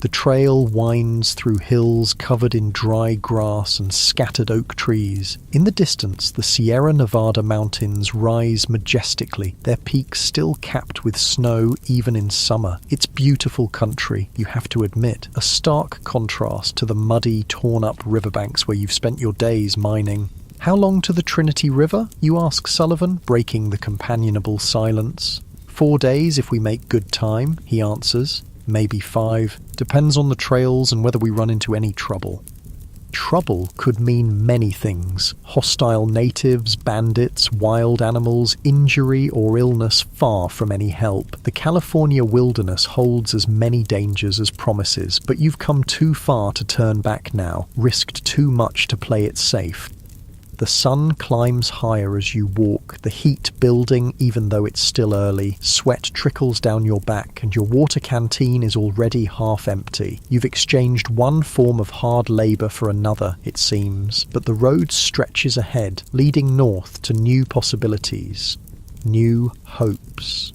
The trail winds through hills covered in dry grass and scattered oak trees. In the distance, the Sierra Nevada mountains rise majestically, their peaks still capped with snow even in summer. It's beautiful country, you have to admit, a stark contrast to the muddy, torn-up riverbanks where you've spent your days mining. "How long to the Trinity River?" you ask Sullivan, breaking the companionable silence. "4 days if we make good time," he answers. "Maybe 5. Depends on the trails and whether we run into any trouble." Trouble could mean many things. Hostile natives, bandits, wild animals, injury or illness far from any help. The California wilderness holds as many dangers as promises, but you've come too far to turn back now, risked too much to play it safe. The sun climbs higher as you walk, the heat building even though it's still early. Sweat trickles down your back and your water canteen is already half empty. You've exchanged one form of hard labour for another, it seems, but the road stretches ahead, leading north to new possibilities, new hopes.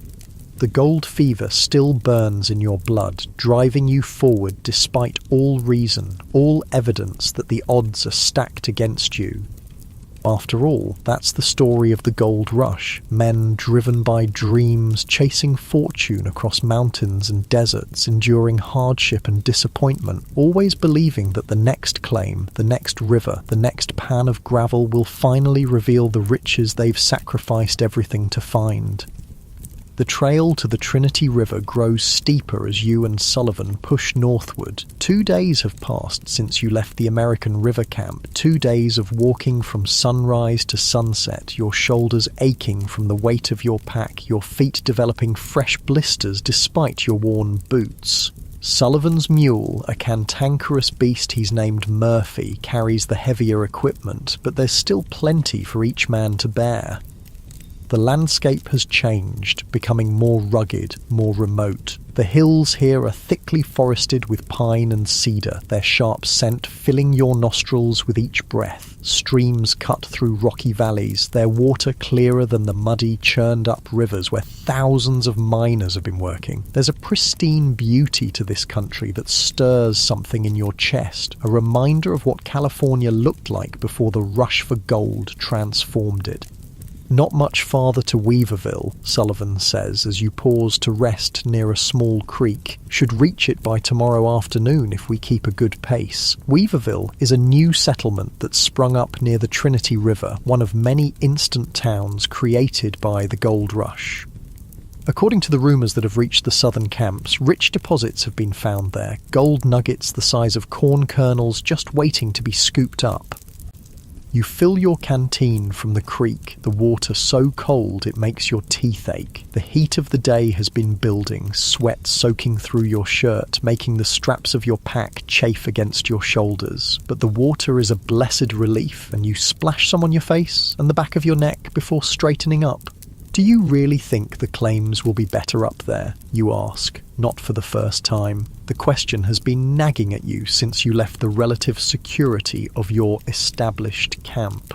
The gold fever still burns in your blood, driving you forward despite all reason, all evidence that the odds are stacked against you. After all, that's the story of the gold rush. Men driven by dreams, chasing fortune across mountains and deserts, enduring hardship and disappointment, always believing that the next claim, the next river, the next pan of gravel will finally reveal the riches they've sacrificed everything to find. The trail to the Trinity River grows steeper as you and Sullivan push northward. 2 days have passed since you left the American River Camp, 2 days of walking from sunrise to sunset, your shoulders aching from the weight of your pack, your feet developing fresh blisters despite your worn boots. Sullivan's mule, a cantankerous beast he's named Murphy, carries the heavier equipment, but there's still plenty for each man to bear. The landscape has changed, becoming more rugged, more remote. The hills here are thickly forested with pine and cedar, their sharp scent filling your nostrils with each breath. Streams cut through rocky valleys, their water clearer than the muddy, churned-up rivers where thousands of miners have been working. There's a pristine beauty to this country that stirs something in your chest, a reminder of what California looked like before the rush for gold transformed it. "Not much farther to Weaverville," Sullivan says as you pause to rest near a small creek. "Should reach it by tomorrow afternoon if we keep a good pace." Weaverville is a new settlement that sprung up near the Trinity River, one of many instant towns created by the gold rush. According to the rumours that have reached the southern camps, rich deposits have been found there, gold nuggets the size of corn kernels just waiting to be scooped up. You fill your canteen from the creek, the water so cold it makes your teeth ache. The heat of the day has been building, sweat soaking through your shirt, making the straps of your pack chafe against your shoulders. But the water is a blessed relief, and you splash some on your face and the back of your neck before straightening up. "Do you really think the claims will be better up there?" you ask, not for the first time. The question has been nagging at you since you left the relative security of your established camp.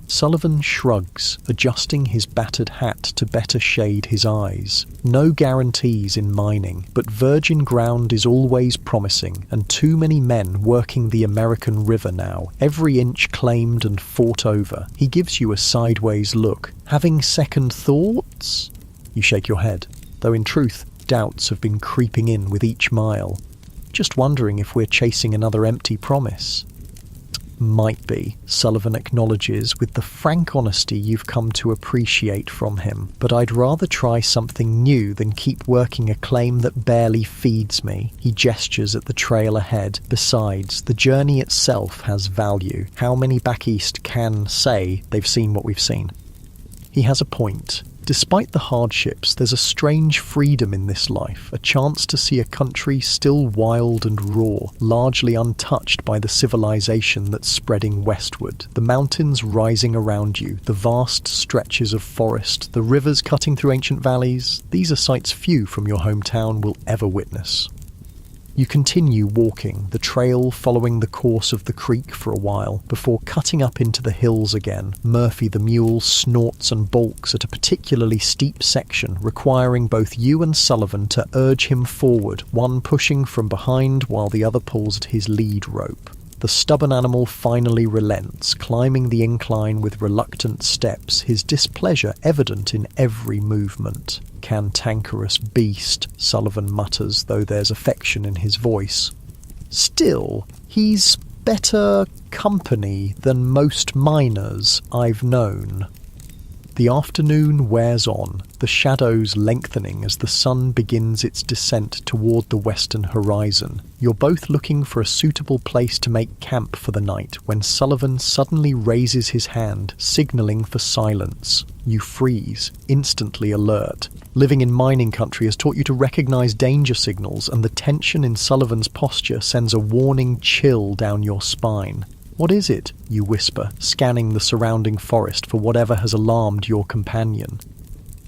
Sullivan shrugs, adjusting his battered hat to better shade his eyes. No guarantees in mining, but virgin ground is always promising, and too many men working the American River now, every inch claimed and fought over. He gives you a sideways look. Having second thoughts? You shake your head, though in truth, doubts have been creeping in with each mile. Just wondering if we're chasing another empty promise. Might be, Sullivan acknowledges with the frank honesty you've come to appreciate from him, but I'd rather try something new than keep working a claim that barely feeds me. He gestures at the trail ahead. Besides, the journey itself has value. How many back east can say they've seen what we've seen? He has a point. Despite the hardships, there's a strange freedom in this life, a chance to see a country still wild and raw, largely untouched by the civilization that's spreading westward. The mountains rising around you, the vast stretches of forest, the rivers cutting through ancient valleys, these are sights few from your hometown will ever witness. You continue walking, the trail following the course of the creek for a while, before cutting up into the hills again. Murphy the mule snorts and balks at a particularly steep section, requiring both you and Sullivan to urge him forward, one pushing from behind while the other pulls at his lead rope. The stubborn animal finally relents, climbing the incline with reluctant steps, his displeasure evident in every movement. Cantankerous beast, Sullivan mutters, though there's affection in his voice. Still, he's better company than most miners I've known. The afternoon wears on, the shadows lengthening as the sun begins its descent toward the western horizon. You're both looking for a suitable place to make camp for the night when Sullivan suddenly raises his hand, signalling for silence. You freeze, instantly alert. Living in mining country has taught you to recognize danger signals, and the tension in Sullivan's posture sends a warning chill down your spine. "What is it?" you whisper, scanning the surrounding forest for whatever has alarmed your companion.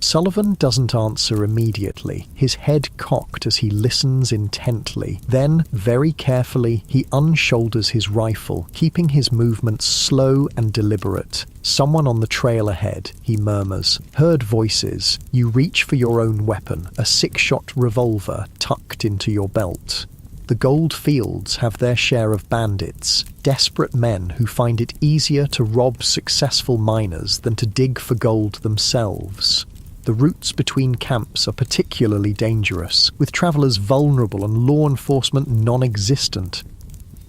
Sullivan doesn't answer immediately, his head cocked as he listens intently. Then, very carefully, he unshoulders his rifle, keeping his movements slow and deliberate. "Someone on the trail ahead," he murmurs. Heard voices. You reach for your own weapon, a 6-shot revolver tucked into your belt. The gold fields have their share of bandits, desperate men who find it easier to rob successful miners than to dig for gold themselves. The routes between camps are particularly dangerous, with travelers vulnerable and law enforcement non-existent.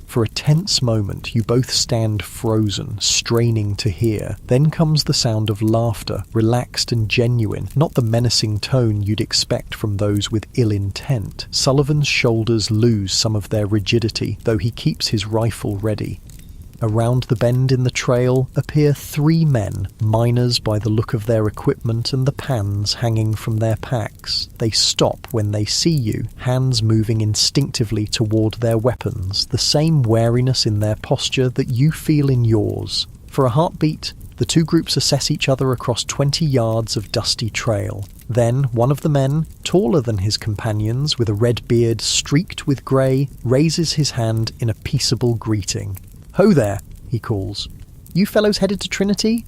For a tense moment, you both stand frozen, straining to hear. Then comes the sound of laughter, relaxed and genuine, not the menacing tone you'd expect from those with ill intent. Sullivan's shoulders lose some of their rigidity, though he keeps his rifle ready. Around the bend in the trail appear 3 men, miners by the look of their equipment and the pans hanging from their packs. They stop when they see you, hands moving instinctively toward their weapons, the same wariness in their posture that you feel in yours. For a heartbeat, the two groups assess each other across 20 yards of dusty trail. Then one of the men, taller than his companions, with a red beard streaked with grey, raises his hand in a peaceable greeting. "Ho there," he calls. "You fellows headed to Trinity?"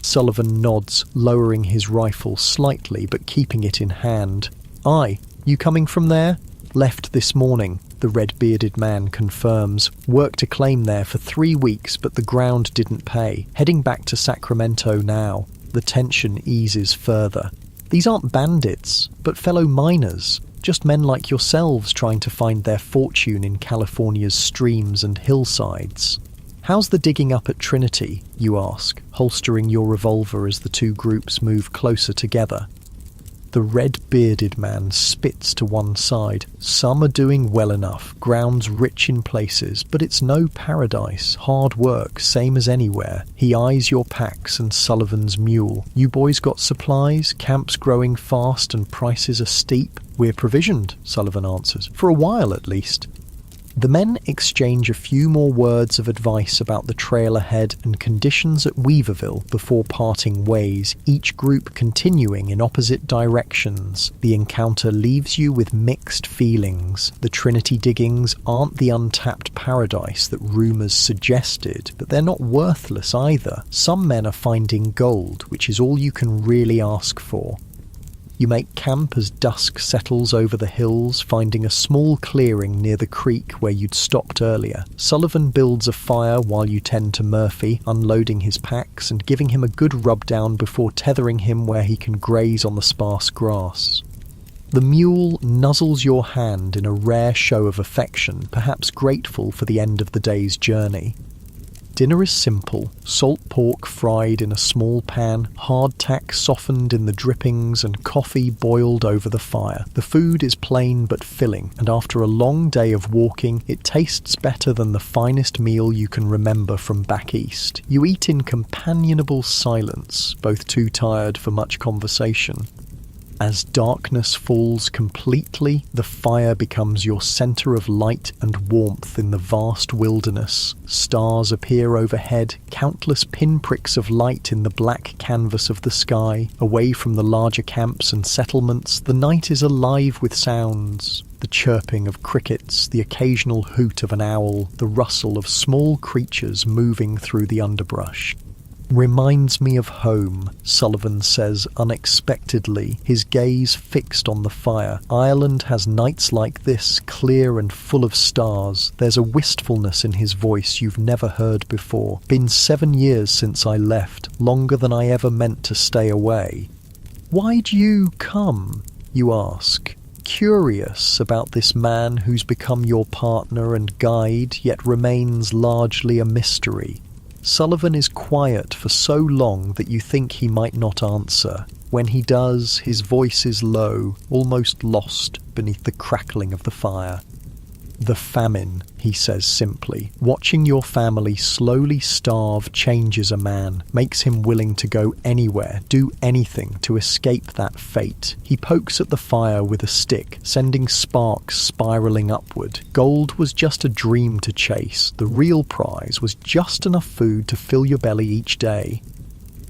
Sullivan nods, lowering his rifle slightly but keeping it in hand. "Aye. You coming from there?" "Left this morning," the red-bearded man confirms. "Worked a claim there for 3 weeks, but the ground didn't pay. Heading back to Sacramento now." The tension eases further. "These aren't bandits, but fellow miners. Just men like yourselves trying to find their fortune in California's streams and hillsides. How's the digging up at Trinity?" you ask, holstering your revolver as the two groups move closer together. The red-bearded man spits to one side. "Some are doing well enough, ground's rich in places, but it's no paradise. Hard work, same as anywhere." He eyes your packs and Sullivan's mule. "You boys got supplies? Camp's growing fast and prices are steep?" "We're provisioned," Sullivan answers. "For a while at least." The men exchange a few more words of advice about the trail ahead and conditions at Weaverville before parting ways, each group continuing in opposite directions. The encounter leaves you with mixed feelings. The Trinity diggings aren't the untapped paradise that rumours suggested, but they're not worthless either. Some men are finding gold, which is all you can really ask for. You make camp as dusk settles over the hills, finding a small clearing near the creek where you'd stopped earlier. Sullivan builds a fire while you tend to Murphy, unloading his packs and giving him a good rub-down before tethering him where he can graze on the sparse grass. The mule nuzzles your hand in a rare show of affection, perhaps grateful for the end of the day's journey. Dinner is simple: salt pork fried in a small pan, hardtack softened in the drippings, and coffee boiled over the fire. The food is plain but filling, and after a long day of walking, it tastes better than the finest meal you can remember from back east. You eat in companionable silence, both too tired for much conversation. As darkness falls completely, the fire becomes your centre of light and warmth in the vast wilderness. Stars appear overhead, countless pinpricks of light in the black canvas of the sky. Away from the larger camps and settlements, the night is alive with sounds. The chirping of crickets, the occasional hoot of an owl, the rustle of small creatures moving through the underbrush. "Reminds me of home," Sullivan says unexpectedly, his gaze fixed on the fire. "Ireland has nights like this, clear and full of stars." There's a wistfulness in his voice you've never heard before. "Been 7 years since I left, longer than I ever meant to stay away." "Why'd you come?" you ask, curious about this man who's become your partner and guide, yet remains largely a mystery. Sullivan is quiet for so long that you think he might not answer. When he does, his voice is low, almost lost beneath the crackling of the fire. "The famine," he says simply. "Watching your family slowly starve changes a man, makes him willing to go anywhere, do anything to escape that fate." He pokes at the fire with a stick, sending sparks spiraling upward. Gold was just a dream to chase. The real prize was just enough food to fill your belly each day.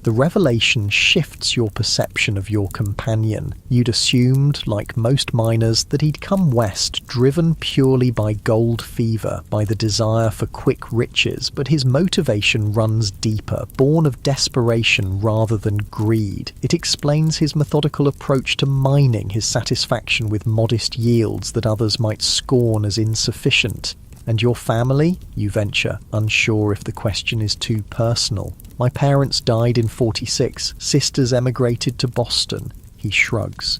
The revelation shifts your perception of your companion. You'd assumed, like most miners, that he'd come west driven purely by gold fever, by the desire for quick riches, but his motivation runs deeper, born of desperation rather than greed. It explains his methodical approach to mining, his satisfaction with modest yields that others might scorn as insufficient. "And your family?" you venture, unsure if the question is too personal. "My parents died in 46, sisters emigrated to Boston." He shrugs.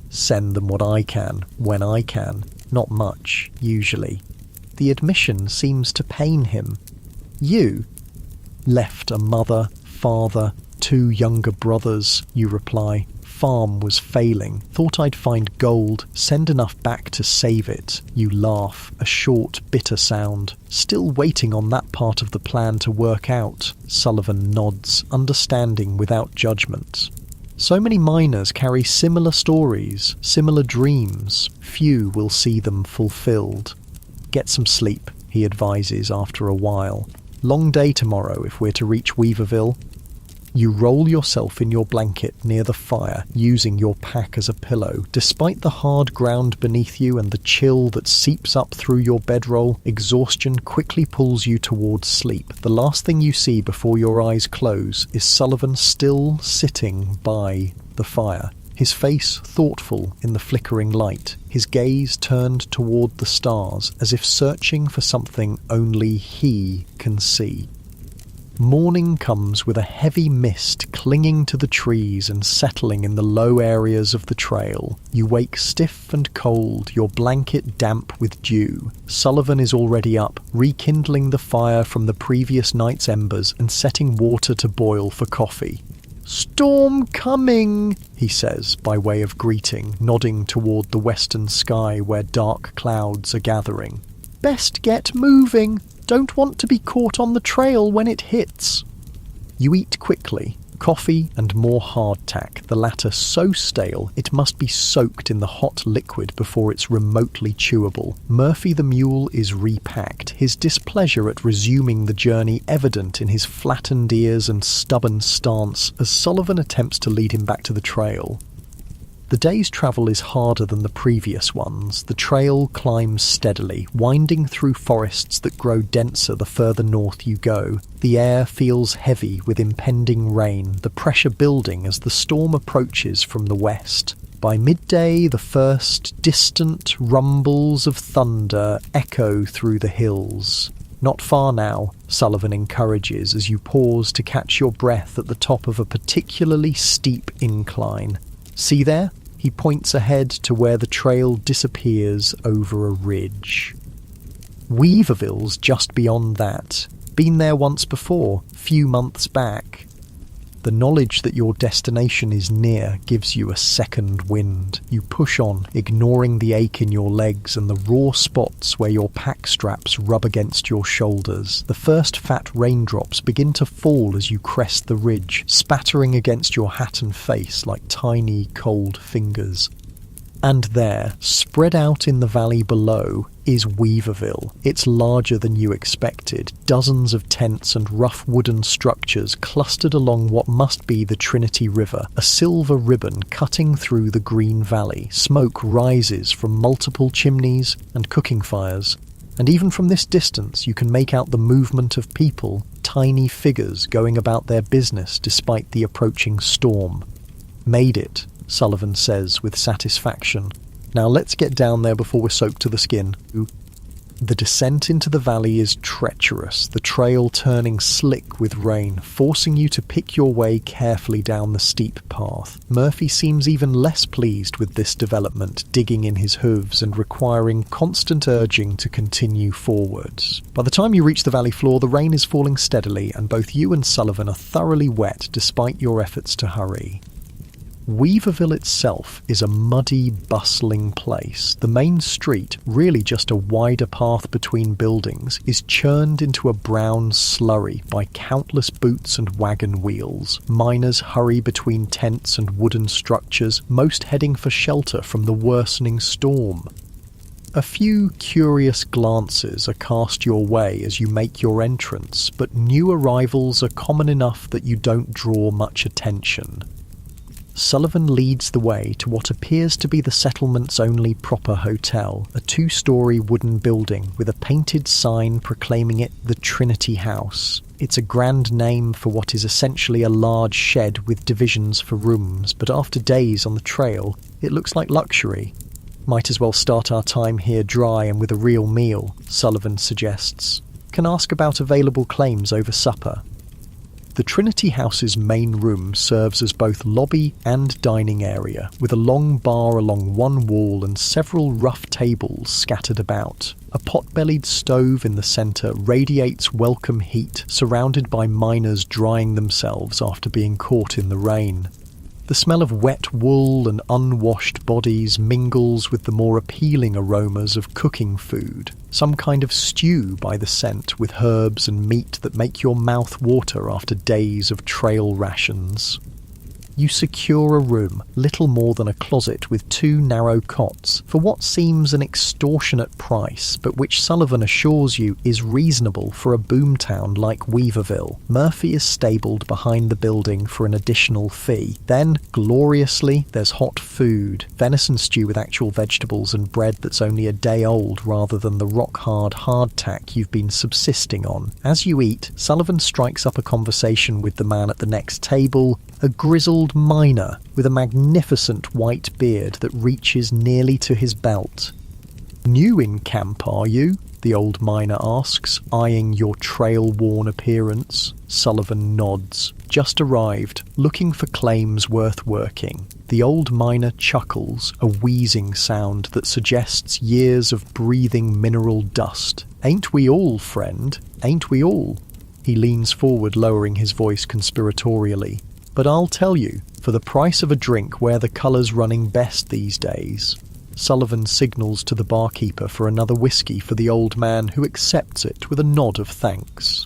"Send them what I can, when I can. Not much, usually." The admission seems to pain him. "You?" "Left a mother, father, 2 younger brothers," you reply. "Farm was failing. Thought I'd find gold, send enough back to save it." You laugh, a short, bitter sound. "Still waiting on that part of the plan to work out." Sullivan nods, understanding without judgment. So many miners carry similar stories, similar dreams. Few will see them fulfilled. "Get some sleep," he advises after a while. "Long day tomorrow if we're to reach Weaverville." You roll yourself in your blanket near the fire, using your pack as a pillow. Despite the hard ground beneath you and the chill that seeps up through your bedroll, exhaustion quickly pulls you towards sleep. The last thing you see before your eyes close is Sullivan still sitting by the fire, his face thoughtful in the flickering light, his gaze turned toward the stars, as if searching for something only he can see. Morning comes with a heavy mist clinging to the trees and settling in the low areas of the trail. You wake stiff and cold, your blanket damp with dew. Sullivan is already up, rekindling the fire from the previous night's embers and setting water to boil for coffee. "Storm coming," he says by way of greeting, nodding toward the western sky where dark clouds are gathering. "Best get moving. Don't want to be caught on the trail when it hits." You eat quickly, Coffee and more hardtack, the latter so stale it must be soaked in the hot liquid before it's remotely chewable. Murphy the mule is repacked, his displeasure at resuming the journey evident in his flattened ears and stubborn stance as Sullivan attempts to lead him back to the trail. The day's travel is harder than the previous ones. The trail climbs steadily, winding through forests that grow denser the further north you go. The air feels heavy with impending rain, the pressure building as the storm approaches from the west. By midday, the first distant rumbles of thunder echo through the hills. Not far now, Sullivan encourages as you pause to catch your breath at the top of a particularly steep incline. See there? He points ahead to where the trail disappears over a ridge. Weaverville's just beyond that. Been there once before, few months back. The knowledge that your destination is near gives you a second wind. You push on, ignoring the ache in your legs and the raw spots where your pack straps rub against your shoulders. The first fat raindrops begin to fall as you crest the ridge, spattering against your hat and face like tiny, cold fingers. And there, spread out in the valley below, is Weaverville. It's larger than you expected. Dozens of tents and rough wooden structures clustered along what must be the Trinity River, a silver ribbon cutting through the green valley. Smoke rises from multiple chimneys and cooking fires. And even from this distance you can make out the movement of people, tiny figures going about their business despite the approaching storm. Made it, Sullivan says with satisfaction. Now let's get down there before we're soaked to the skin. The descent into the valley is treacherous, the trail turning slick with rain, forcing you to pick your way carefully down the steep path. Murphy seems even less pleased with this development, digging in his hooves and requiring constant urging to continue forwards. By the time you reach the valley floor, the rain is falling steadily, and both you and Sullivan are thoroughly wet despite your efforts to hurry. Weaverville itself is a muddy, bustling place. The main street, really just a wider path between buildings, is churned into a brown slurry by countless boots and wagon wheels. Miners hurry between tents and wooden structures, most heading for shelter from the worsening storm. A few curious glances are cast your way as you make your entrance, but new arrivals are common enough that you don't draw much attention. Sullivan leads the way to what appears to be the settlement's only proper hotel, a 2-story wooden building with a painted sign proclaiming it the Trinity House. It's a grand name for what is essentially a large shed with divisions for rooms, but after days on the trail, it looks like luxury. Might as well start our time here dry and with a real meal, Sullivan suggests. Can ask about available claims over supper. The Trinity House's main room serves as both lobby and dining area, with a long bar along one wall and several rough tables scattered about. A pot-bellied stove in the centre radiates welcome heat, surrounded by miners drying themselves after being caught in the rain. The smell of wet wool and unwashed bodies mingles with the more appealing aromas of cooking food, some kind of stew by the scent with herbs and meat that make your mouth water after days of trail rations. You secure a room, little more than a closet with 2 narrow cots, for what seems an extortionate price, but which Sullivan assures you is reasonable for a boomtown like Weaverville. Murphy is stabled behind the building for an additional fee. Then, gloriously, there's hot food, venison stew with actual vegetables and bread that's only a day old rather than the rock-hard hardtack you've been subsisting on. As you eat, Sullivan strikes up a conversation with the man at the next table, a grizzled miner with a magnificent white beard that reaches nearly to his belt. "New in camp, are you?" the old miner asks, eyeing your trail-worn appearance. Sullivan nods. "Just arrived, looking for claims worth working." The old miner chuckles, a wheezing sound that suggests years of breathing mineral dust. "Ain't we all, friend? Ain't we all?" He leans forward, lowering his voice conspiratorially. "But I'll tell you, for the price of a drink, where the colour's running best these days." Sullivan signals to the barkeeper for another whiskey for the old man, who accepts it with a nod of thanks.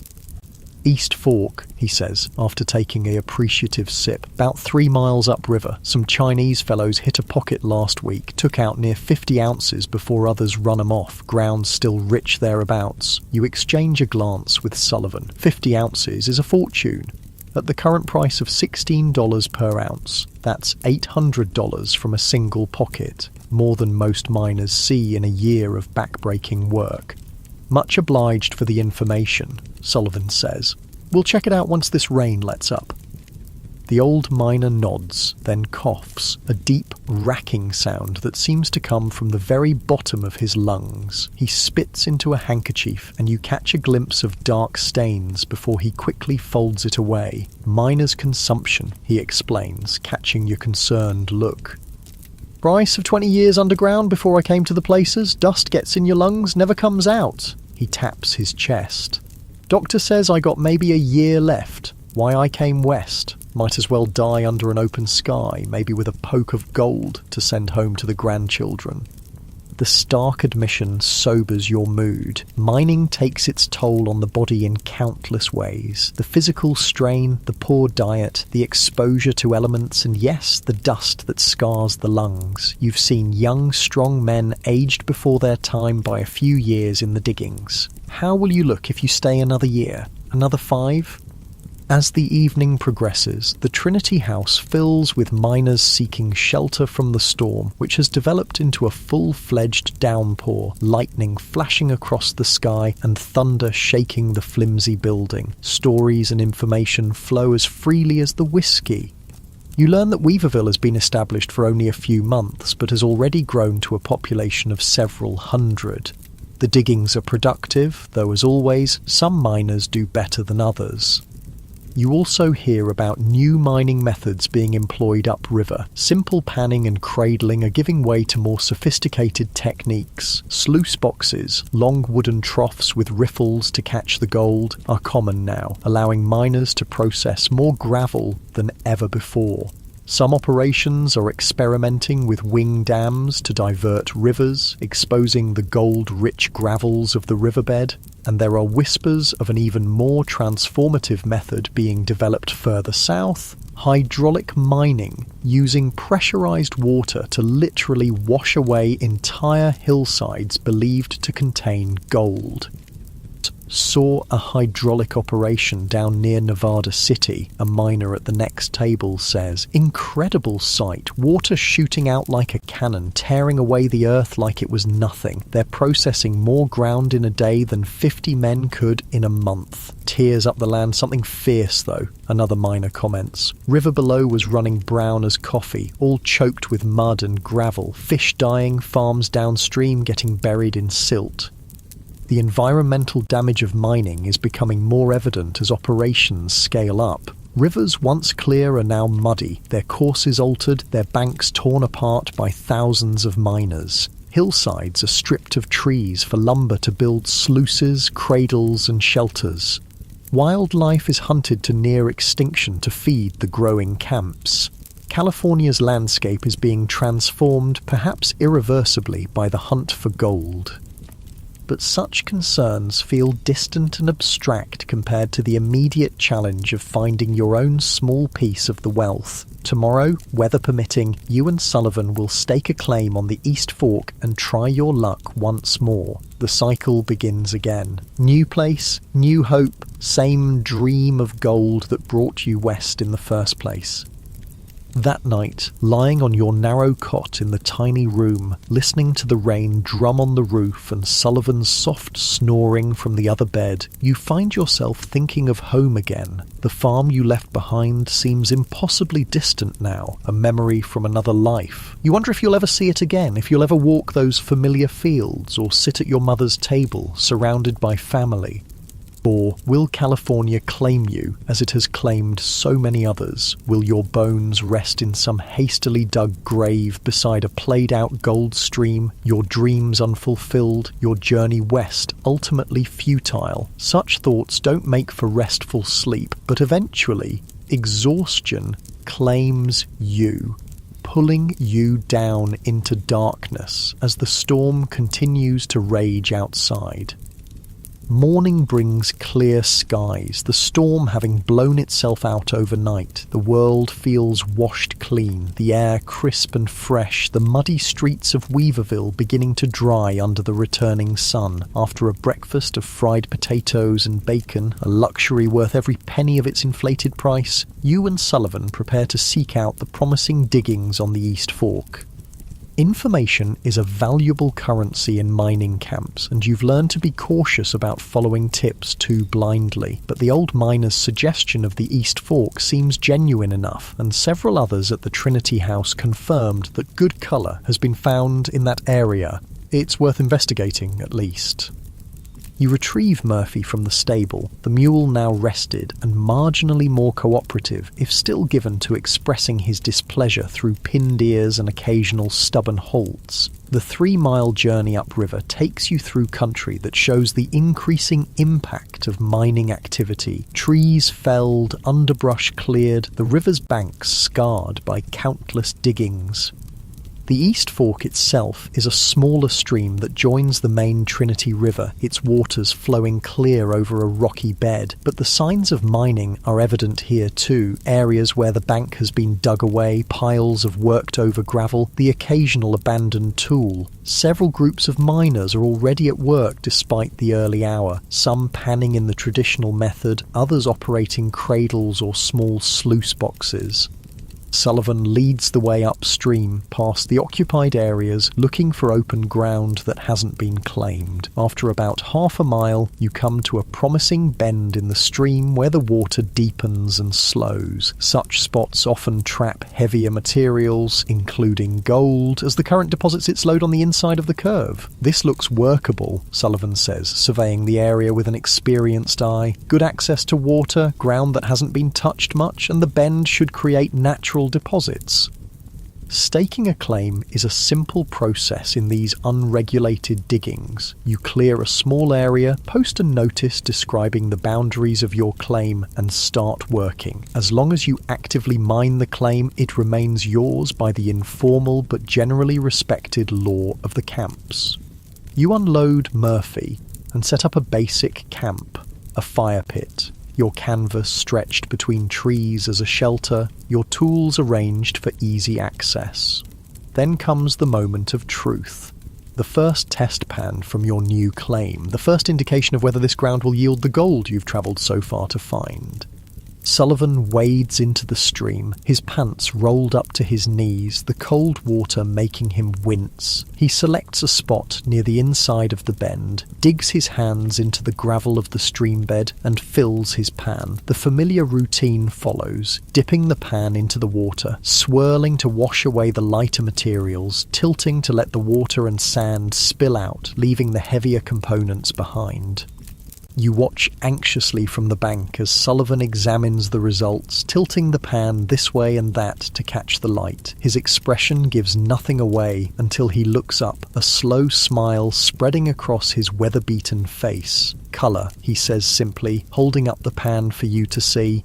East Fork, he says, after taking a appreciative sip. About 3 miles upriver, some Chinese fellows hit a pocket last week, took out near 50 ounces before others run 'em off, ground still rich thereabouts. You exchange a glance with Sullivan. 50 ounces is a fortune. At the current price of $16 per ounce, that's $800 from a single pocket, more than most miners see in a year of backbreaking work. Much obliged for the information, Sullivan says. We'll check it out once this rain lets up. The old miner nods, then coughs, a deep, racking sound that seems to come from the very bottom of his lungs. He spits into a handkerchief, and you catch a glimpse of dark stains before he quickly folds it away. Miner's consumption, he explains, catching your concerned look. Price of 20 years underground before I came to the places. Dust gets in your lungs, never comes out. He taps his chest. Doctor says I got maybe a year left. Why I came west. Might as well die under an open sky, maybe with a poke of gold to send home to the grandchildren. The stark admission sobers your mood. Mining takes its toll on the body in countless ways. The physical strain, the poor diet, the exposure to elements, and yes, the dust that scars the lungs. You've seen young, strong men aged before their time by a few years in the diggings. How will you look if you stay another year? Another 5? As the evening progresses, the Trinity House fills with miners seeking shelter from the storm, which has developed into a full-fledged downpour, lightning flashing across the sky and thunder shaking the flimsy building. Stories and information flow as freely as the whiskey. You learn that Weaverville has been established for only a few months, but has already grown to a population of several hundred. The diggings are productive, though as always, some miners do better than others. You also hear about new mining methods being employed upriver. Simple panning and cradling are giving way to more sophisticated techniques. Sluice boxes, long wooden troughs with riffles to catch the gold, are common now, allowing miners to process more gravel than ever before. Some operations are experimenting with wing dams to divert rivers, exposing the gold-rich gravels of the riverbed, and there are whispers of an even more transformative method being developed further south: hydraulic mining, using pressurized water to literally wash away entire hillsides believed to contain gold. Saw a hydraulic operation down near Nevada City, a miner at the next table says. Incredible sight, water shooting out like a cannon, tearing away the earth like it was nothing. They're processing more ground in a day than 50 men could in a month. Tears up the land, something fierce though, another miner comments. River below was running brown as coffee, all choked with mud and gravel, fish dying, farms downstream getting buried in silt. The environmental damage of mining is becoming more evident as operations scale up. Rivers once clear are now muddy, their courses altered, their banks torn apart by thousands of miners. Hillsides are stripped of trees for lumber to build sluices, cradles and shelters. Wildlife is hunted to near extinction to feed the growing camps. California's landscape is being transformed, perhaps irreversibly, by the hunt for gold. But such concerns feel distant and abstract compared to the immediate challenge of finding your own small piece of the wealth. Tomorrow, weather permitting, you and Sullivan will stake a claim on the East Fork and try your luck once more. The cycle begins again. New place, new hope, same dream of gold that brought you west in the first place. That night, lying on your narrow cot in the tiny room, listening to the rain drum on the roof and Sullivan's soft snoring from the other bed, you find yourself thinking of home again. The farm you left behind seems impossibly distant now, a memory from another life. You wonder if you'll ever see it again, if you'll ever walk those familiar fields or sit at your mother's table, surrounded by family. Or will California claim you as it has claimed so many others? Will your bones rest in some hastily dug grave beside a played-out gold stream, your dreams unfulfilled, your journey west ultimately futile? Such thoughts don't make for restful sleep, but eventually, exhaustion claims you, pulling you down into darkness as the storm continues to rage outside. Morning brings clear skies, the storm having blown itself out overnight. The world feels washed clean, the air crisp and fresh, the muddy streets of Weaverville beginning to dry under the returning sun. After a breakfast of fried potatoes and bacon, a luxury worth every penny of its inflated price, you and Sullivan prepare to seek out the promising diggings on the East Fork. Information is a valuable currency in mining camps, and you've learned to be cautious about following tips too blindly. But the old miner's suggestion of the East Fork seems genuine enough, and several others at the Trinity House confirmed that good colour has been found in that area. It's worth investigating, at least. You retrieve Murphy from the stable, the mule now rested and marginally more cooperative, if still given to expressing his displeasure through pinned ears and occasional stubborn halts. The 3-mile journey upriver takes you through country that shows the increasing impact of mining activity. Trees felled, underbrush cleared, the river's banks scarred by countless diggings. The East Fork itself is a smaller stream that joins the main Trinity River, its waters flowing clear over a rocky bed. But the signs of mining are evident here too, areas where the bank has been dug away, piles of worked-over gravel, the occasional abandoned tool. Several groups of miners are already at work despite the early hour, some panning in the traditional method, others operating cradles or small sluice boxes. Sullivan leads the way upstream, past the occupied areas, looking for open ground that hasn't been claimed. After about half a mile, you come to a promising bend in the stream where the water deepens and slows. Such spots often trap heavier materials, including gold, as the current deposits its load on the inside of the curve. This looks workable, Sullivan says, surveying the area with an experienced eye. Good access to water, ground that hasn't been touched much, and the bend should create natural deposits. Staking a claim is a simple process in these unregulated diggings. You clear a small area, post a notice describing the boundaries of your claim, and start working. As long as you actively mine the claim, it remains yours by the informal but generally respected law of the camps. You unload Murphy and set up a basic camp, a fire pit, your canvas stretched between trees as a shelter, your tools arranged for easy access. Then comes the moment of truth. The first test pan from your new claim, the first indication of whether this ground will yield the gold you've travelled so far to find. Sullivan wades into the stream, his pants rolled up to his knees, the cold water making him wince. He selects a spot near the inside of the bend, digs his hands into the gravel of the stream bed, and fills his pan. The familiar routine follows, dipping the pan into the water, swirling to wash away the lighter materials, tilting to let the water and sand spill out, leaving the heavier components behind. You watch anxiously from the bank as Sullivan examines the results, tilting the pan this way and that to catch the light. His expression gives nothing away until he looks up, a slow smile spreading across his weather-beaten face. "Colour," he says simply, holding up the pan for you to see.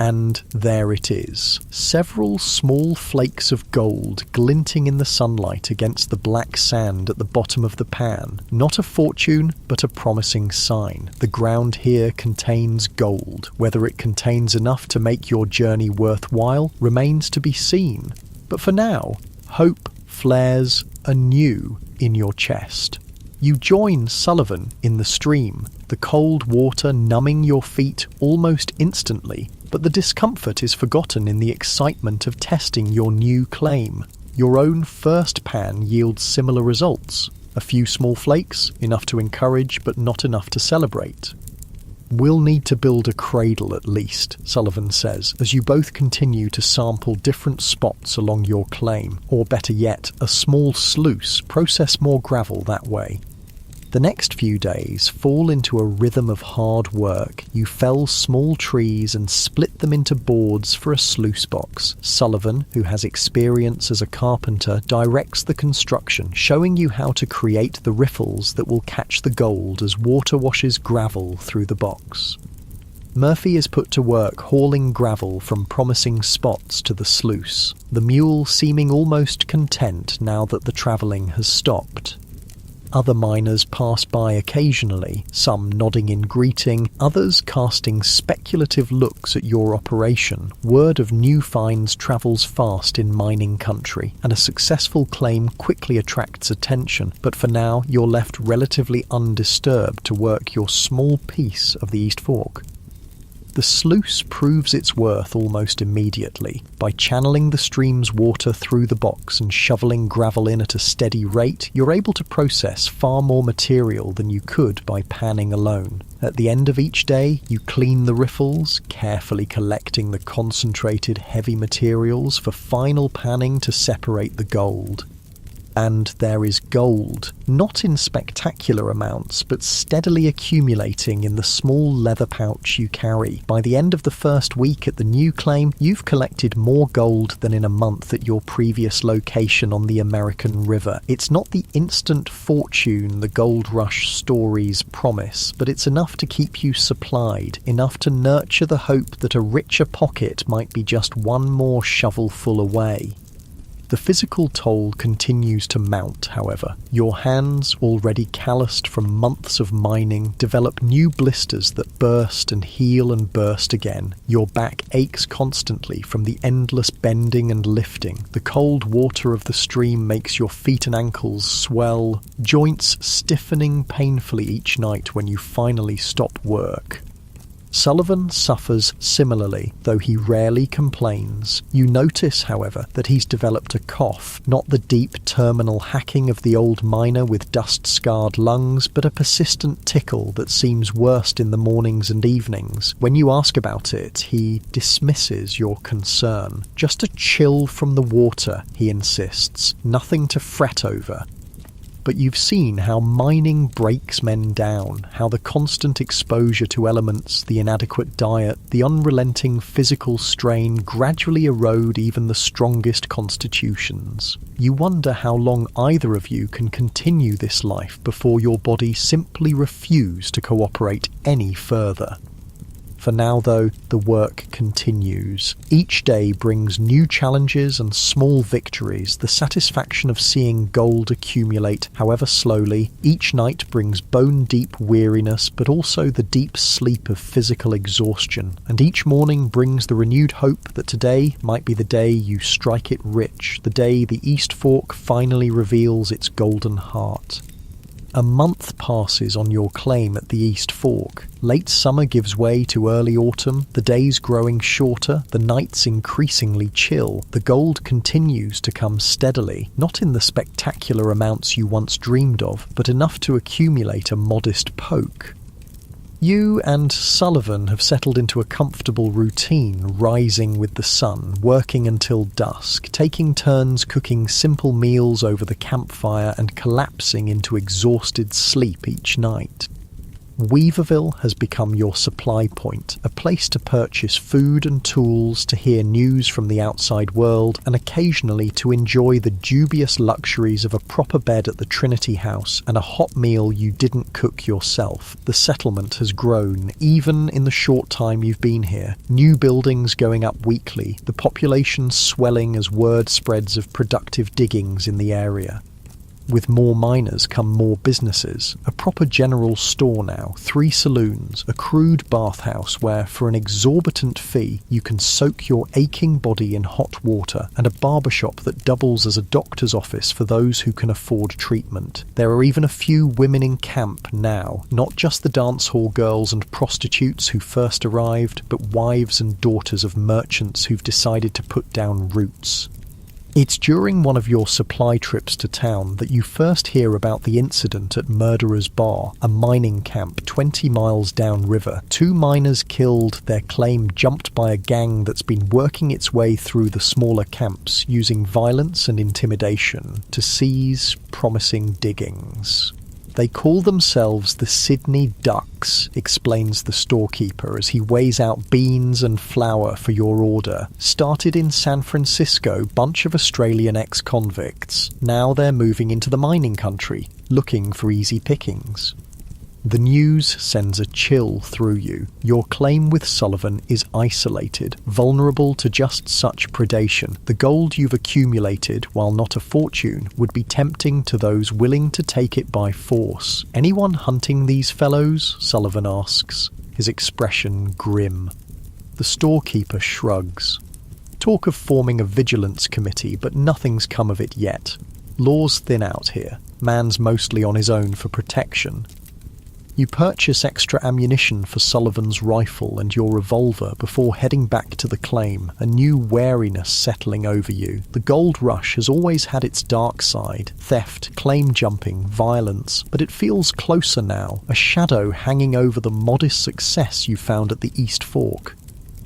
And there it is. Several small flakes of gold glinting in the sunlight against the black sand at the bottom of the pan. Not a fortune, but a promising sign. The ground here contains gold. Whether it contains enough to make your journey worthwhile remains to be seen. But for now, hope flares anew in your chest. You join Sullivan in the stream, the cold water numbing your feet almost instantly, but the discomfort is forgotten in the excitement of testing your new claim. Your own first pan yields similar results. A few small flakes, enough to encourage but not enough to celebrate. "We'll need to build a cradle at least," Sullivan says, as you both continue to sample different spots along your claim, or better yet, a small sluice, process more gravel that way. The next few days fall into a rhythm of hard work. You fell small trees and split them into boards for a sluice box. Sullivan, who has experience as a carpenter, directs the construction, showing you how to create the riffles that will catch the gold as water washes gravel through the box. Murphy is put to work hauling gravel from promising spots to the sluice, the mule seeming almost content now that the travelling has stopped. Other miners pass by occasionally, some nodding in greeting, others casting speculative looks at your operation. Word of new finds travels fast in mining country, and a successful claim quickly attracts attention, but for now you're left relatively undisturbed to work your small piece of the East Fork. The sluice proves its worth almost immediately. By channeling the stream's water through the box and shoveling gravel in at a steady rate, you're able to process far more material than you could by panning alone. At the end of each day, you clean the riffles, carefully collecting the concentrated heavy materials for final panning to separate the gold. And there is gold, not in spectacular amounts, but steadily accumulating in the small leather pouch you carry. By the end of the first week at the new claim, you've collected more gold than in a month at your previous location on the American River. It's not the instant fortune the gold rush stories promise, but it's enough to keep you supplied, enough to nurture the hope that a richer pocket might be just one more shovelful away. The physical toll continues to mount, however. Your hands, already calloused from months of mining, develop new blisters that burst and heal and burst again. Your back aches constantly from the endless bending and lifting. The cold water of the stream makes your feet and ankles swell, joints stiffening painfully each night when you finally stop work. Sullivan suffers similarly, though he rarely complains. You notice, however, that he's developed a cough, not the deep terminal hacking of the old miner with dust-scarred lungs, but a persistent tickle that seems worst in the mornings and evenings. When you ask about it, he dismisses your concern. Just a chill from the water, he insists. Nothing to fret over. But you've seen how mining breaks men down, how the constant exposure to elements, the inadequate diet, the unrelenting physical strain gradually erode even the strongest constitutions. You wonder how long either of you can continue this life before your body simply refuses to cooperate any further. For now, though, the work continues. Each day brings new challenges and small victories, the satisfaction of seeing gold accumulate, however slowly. Each night brings bone-deep weariness, but also the deep sleep of physical exhaustion. And each morning brings the renewed hope that today might be the day you strike it rich, the day the East Fork finally reveals its golden heart. A month passes on your claim at the East Fork. Late summer gives way to early autumn, the days growing shorter, the nights increasingly chill. The gold continues to come steadily, not in the spectacular amounts you once dreamed of, but enough to accumulate a modest poke. You and Sullivan have settled into a comfortable routine, rising with the sun, working until dusk, taking turns cooking simple meals over the campfire and collapsing into exhausted sleep each night. Weaverville has become your supply point, a place to purchase food and tools, to hear news from the outside world, and occasionally to enjoy the dubious luxuries of a proper bed at the Trinity House and a hot meal you didn't cook yourself. The settlement has grown, even in the short time you've been here. New buildings going up weekly, the population swelling as word spreads of productive diggings in the area. With more miners come more businesses. A proper general store now, 3 saloons, a crude bathhouse where, for an exorbitant fee, you can soak your aching body in hot water, and a barbershop that doubles as a doctor's office for those who can afford treatment. There are even a few women in camp now, not just the dance hall girls and prostitutes who first arrived, but wives and daughters of merchants who've decided to put down roots. It's during one of your supply trips to town that you first hear about the incident at Murderer's Bar, a mining camp 20 miles downriver. 2 miners killed, their claim jumped by a gang that's been working its way through the smaller camps, using violence and intimidation to seize promising diggings. They call themselves the Sydney Ducks, explains the storekeeper as he weighs out beans and flour for your order. Started in San Francisco, bunch of Australian ex-convicts. Now they're moving into the mining country, looking for easy pickings. The news sends a chill through you. Your claim with Sullivan is isolated, vulnerable to just such predation. The gold you've accumulated, while not a fortune, would be tempting to those willing to take it by force. Anyone hunting these fellows? Sullivan asks, his expression grim. The storekeeper shrugs. Talk of forming a vigilance committee, but nothing's come of it yet. Law's thin out here. Man's mostly on his own for protection. You purchase extra ammunition for Sullivan's rifle and your revolver before heading back to the claim, a new wariness settling over you. The gold rush has always had its dark side, theft, claim jumping, violence, but it feels closer now, a shadow hanging over the modest success you found at the East Fork.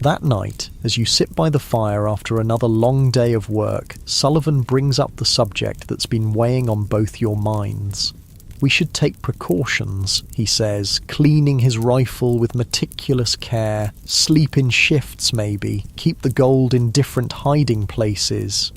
That night, as you sit by the fire after another long day of work, Sullivan brings up the subject that's been weighing on both your minds. We should take precautions, he says, cleaning his rifle with meticulous care, sleep in shifts maybe, keep the gold in different hiding places.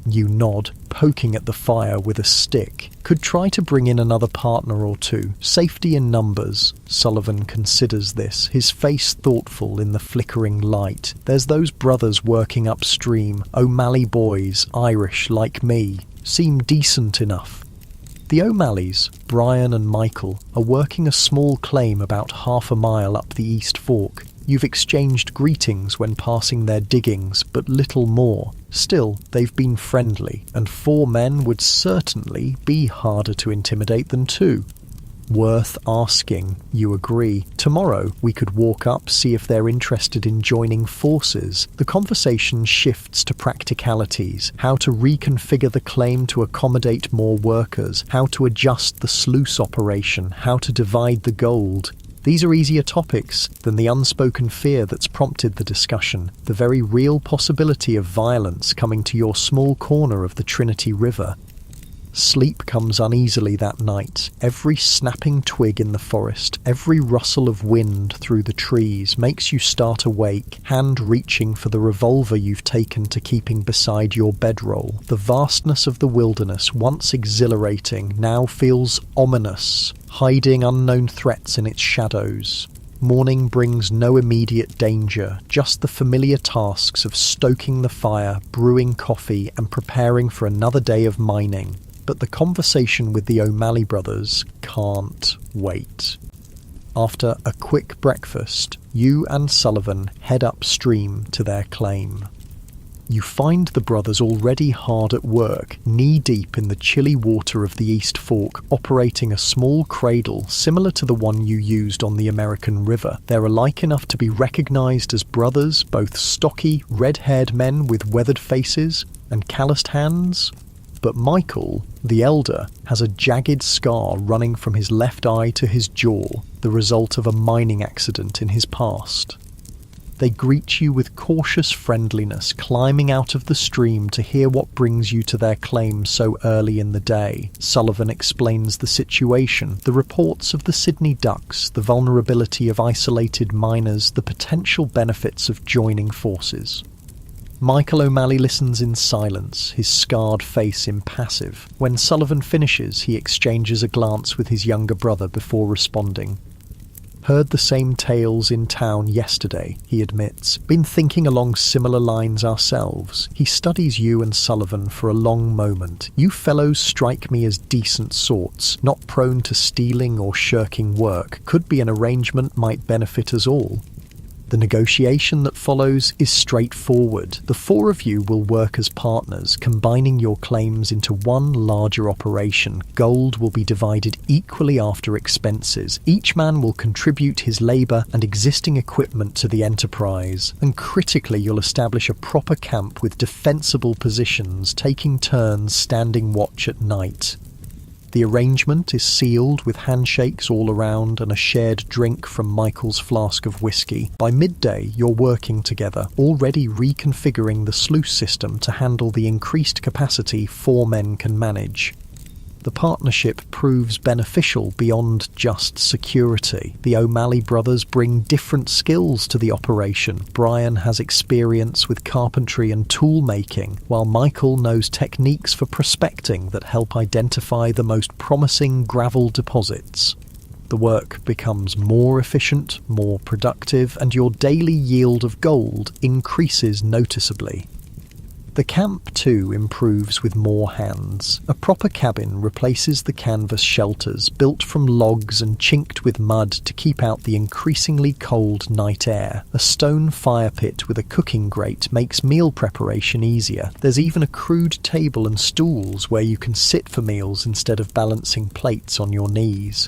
You nod, poking at the fire with a stick. Could try to bring in another partner or two. Safety in numbers. Sullivan considers this, his face thoughtful in the flickering light. There's those brothers working upstream, O'Malley boys, Irish like me. Seem decent enough. The O'Malleys, Brian and Michael, are working a small claim about half a mile up the East Fork. You've exchanged greetings when passing their diggings, but little more. Still, they've been friendly, and 4 men would certainly be harder to intimidate than 2. Worth asking, you agree. Tomorrow we could walk up, see if they're interested in joining forces. The conversation shifts to practicalities, how to reconfigure the claim to accommodate more workers, how to adjust the sluice operation, how to divide the gold. These are easier topics than the unspoken fear that's prompted the discussion, the very real possibility of violence coming to your small corner of the Trinity River. Sleep comes uneasily that night. Every snapping twig in the forest, every rustle of wind through the trees makes you start awake, hand reaching for the revolver you've taken to keeping beside your bedroll. The vastness of the wilderness, once exhilarating, now feels ominous, hiding unknown threats in its shadows. Morning brings no immediate danger, just the familiar tasks of stoking the fire, brewing coffee, and preparing for another day of mining. But the conversation with the O'Malley brothers can't wait. After a quick breakfast, you and Sullivan head upstream to their claim. You find the brothers already hard at work, knee-deep in the chilly water of the East Fork, operating a small cradle similar to the one you used on the American River. They're alike enough to be recognized as brothers, both stocky, red-haired men with weathered faces and calloused hands. But Michael, the elder, has a jagged scar running from his left eye to his jaw, the result of a mining accident in his past. They greet you with cautious friendliness, climbing out of the stream to hear what brings you to their claim so early in the day. Sullivan explains the situation, the reports of the Sydney Ducks, the vulnerability of isolated miners, the potential benefits of joining forces. Michael O'Malley listens in silence, his scarred face impassive. When Sullivan finishes, he exchanges a glance with his younger brother before responding. Heard the same tales in town yesterday, he admits. Been thinking along similar lines ourselves. He studies you and Sullivan for a long moment. You fellows strike me as decent sorts, not prone to stealing or shirking work. Could be an arrangement might benefit us all. The negotiation that follows is straightforward. The 4 of you will work as partners, combining your claims into one larger operation. Gold will be divided equally after expenses. Each man will contribute his labour and existing equipment to the enterprise. And critically, you'll establish a proper camp with defensible positions, taking turns standing watch at night. The arrangement is sealed with handshakes all around and a shared drink from Michael's flask of whiskey. By midday, you're working together, already reconfiguring the sluice system to handle the increased capacity 4 men can manage. The partnership proves beneficial beyond just security. The O'Malley brothers bring different skills to the operation. Brian has experience with carpentry and tool making, while Michael knows techniques for prospecting that help identify the most promising gravel deposits. The work becomes more efficient, more productive, and your daily yield of gold increases noticeably. The camp too improves with more hands. A proper cabin replaces the canvas shelters built from logs and chinked with mud to keep out the increasingly cold night air. A stone fire pit with a cooking grate makes meal preparation easier. There's even a crude table and stools where you can sit for meals instead of balancing plates on your knees.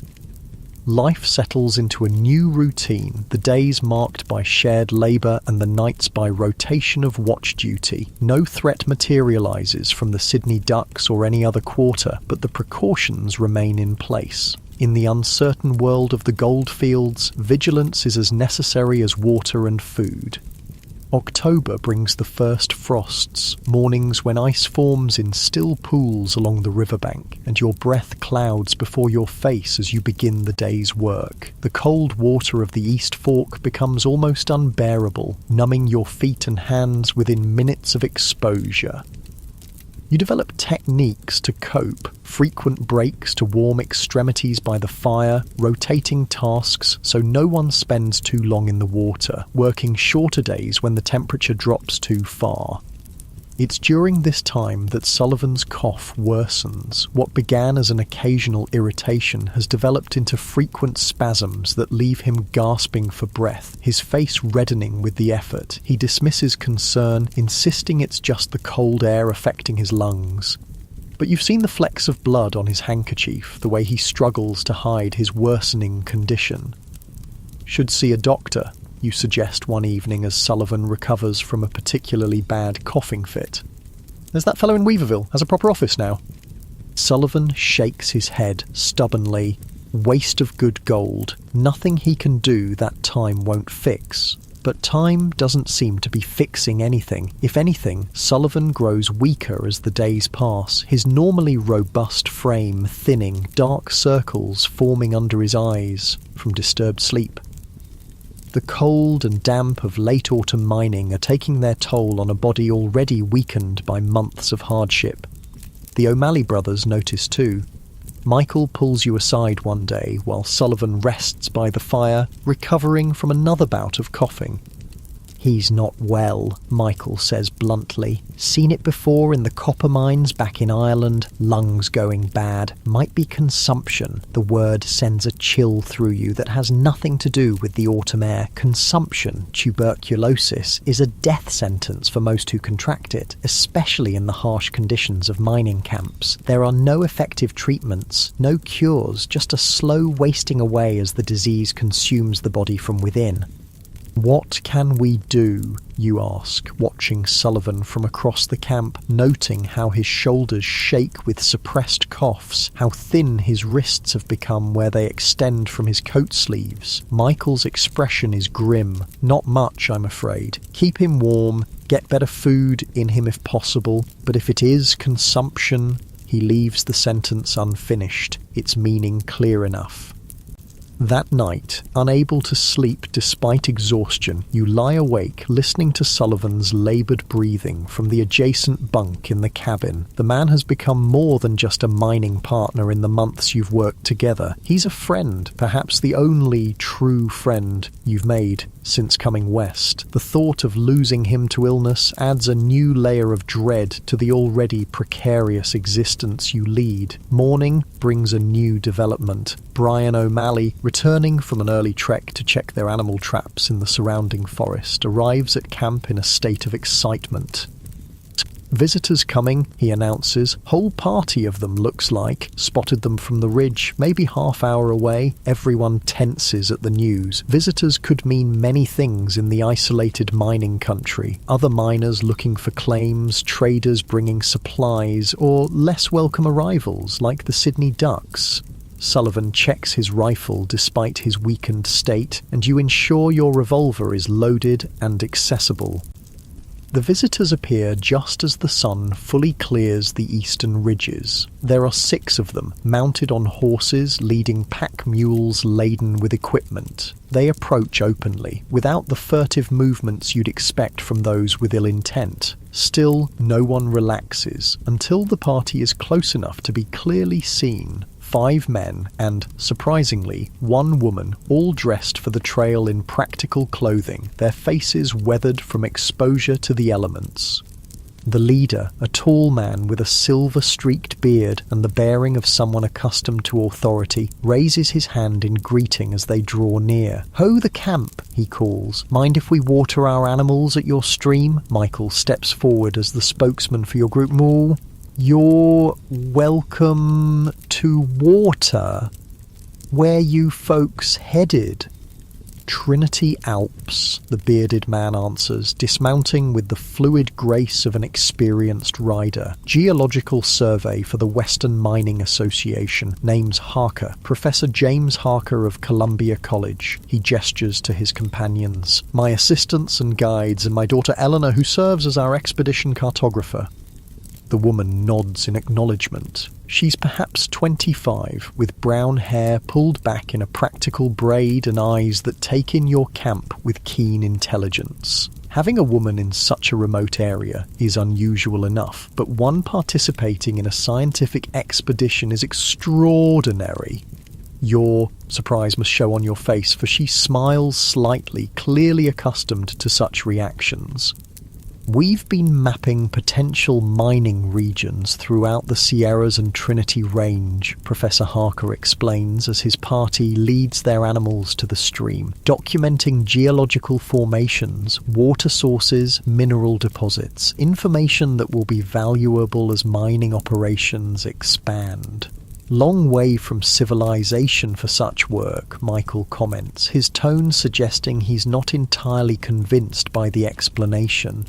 Life settles into a new routine, the days marked by shared labour and the nights by rotation of watch duty. No threat materialises from the Sydney Ducks or any other quarter, but the precautions remain in place. In the uncertain world of the goldfields, vigilance is as necessary as water and food. October brings the first frosts, mornings when ice forms in still pools along the riverbank, and your breath clouds before your face as you begin the day's work. The cold water of the East Fork becomes almost unbearable, numbing your feet and hands within minutes of exposure. You develop techniques to cope, frequent breaks to warm extremities by the fire, rotating tasks so no one spends too long in the water, working shorter days when the temperature drops too far. It's during this time that Sullivan's cough worsens. What began as an occasional irritation has developed into frequent spasms that leave him gasping for breath, his face reddening with the effort. He dismisses concern, insisting it's just the cold air affecting his lungs. But you've seen the flecks of blood on his handkerchief, the way he struggles to hide his worsening condition. Should see a doctor, you suggest one evening as Sullivan recovers from a particularly bad coughing fit. There's that fellow in Weaverville, has a proper office now. Sullivan shakes his head stubbornly. Waste of good gold. Nothing he can do that time won't fix. But time doesn't seem to be fixing anything. If anything, Sullivan grows weaker as the days pass, his normally robust frame thinning, dark circles forming under his eyes from disturbed sleep. The cold and damp of late autumn mining are taking their toll on a body already weakened by months of hardship. The O'Malley brothers notice too. Michael pulls you aside one day while Sullivan rests by the fire, recovering from another bout of coughing. "He's not well," Michael says bluntly. "Seen it before in the copper mines back in Ireland. Lungs going bad. Might be consumption." The word sends a chill through you that has nothing to do with the autumn air. Consumption, tuberculosis, is a death sentence for most who contract it, especially in the harsh conditions of mining camps. There are no effective treatments, no cures, just a slow wasting away as the disease consumes the body from within. "What can we do?" you ask, watching Sullivan from across the camp, noting how his shoulders shake with suppressed coughs, how thin his wrists have become where they extend from his coat sleeves. Michael's expression is grim. "Not much, I'm afraid. Keep him warm, get better food in him if possible, but if it is consumption..." He leaves the sentence unfinished, its meaning clear enough. That night, unable to sleep despite exhaustion, you lie awake listening to Sullivan's laboured breathing from the adjacent bunk in the cabin. The man has become more than just a mining partner in the months you've worked together. He's a friend, perhaps the only true friend you've made since coming west. The thought of losing him to illness adds a new layer of dread to the already precarious existence you lead. Morning brings a new development. Brian O'Malley, returning from an early trek to check their animal traps in the surrounding forest, arrives at camp in a state of excitement. "Visitors coming," he announces. "Whole party of them, looks like. Spotted them from the ridge, maybe half-hour away." Everyone tenses at the news. Visitors could mean many things in the isolated mining country. Other miners looking for claims, traders bringing supplies, or less welcome arrivals like the Sydney Ducks. Sullivan checks his rifle despite his weakened state, and you ensure your revolver is loaded and accessible. The visitors appear just as the sun fully clears the eastern ridges. There are 6 of them, mounted on horses leading pack mules laden with equipment. They approach openly, without the furtive movements you'd expect from those with ill intent. Still, no one relaxes, until the party is close enough to be clearly seen. 5 men and, surprisingly, 1 woman, all dressed for the trail in practical clothing, their faces weathered from exposure to the elements. The leader, a tall man with a silver-streaked beard and the bearing of someone accustomed to authority, raises his hand in greeting as they draw near. "Ho the camp," he calls. "Mind if we water our animals at your stream?" Michael steps forward as the spokesman for your group. "Moo, you're welcome to water. Where you folks headed?" "Trinity Alps," the bearded man answers, dismounting with the fluid grace of an experienced rider. "Geological survey for the Western Mining Association. Name's Harker. Professor James Harker of Columbia College." He gestures to his companions. "My assistants and guides, and my daughter Eleanor, who serves as our expedition cartographer." The woman nods in acknowledgement. She's perhaps 25, with brown hair pulled back in a practical braid and eyes that take in your camp with keen intelligence. Having a woman in such a remote area is unusual enough, but one participating in a scientific expedition is extraordinary. Your surprise must show on your face, for she smiles slightly, clearly accustomed to such reactions. "We've been mapping potential mining regions throughout the Sierras and Trinity Range," Professor Harker explains as his party leads their animals to the stream, "documenting geological formations, water sources, mineral deposits, information that will be valuable as mining operations expand." "Long way from civilization for such work," Michael comments, his tone suggesting he's not entirely convinced by the explanation.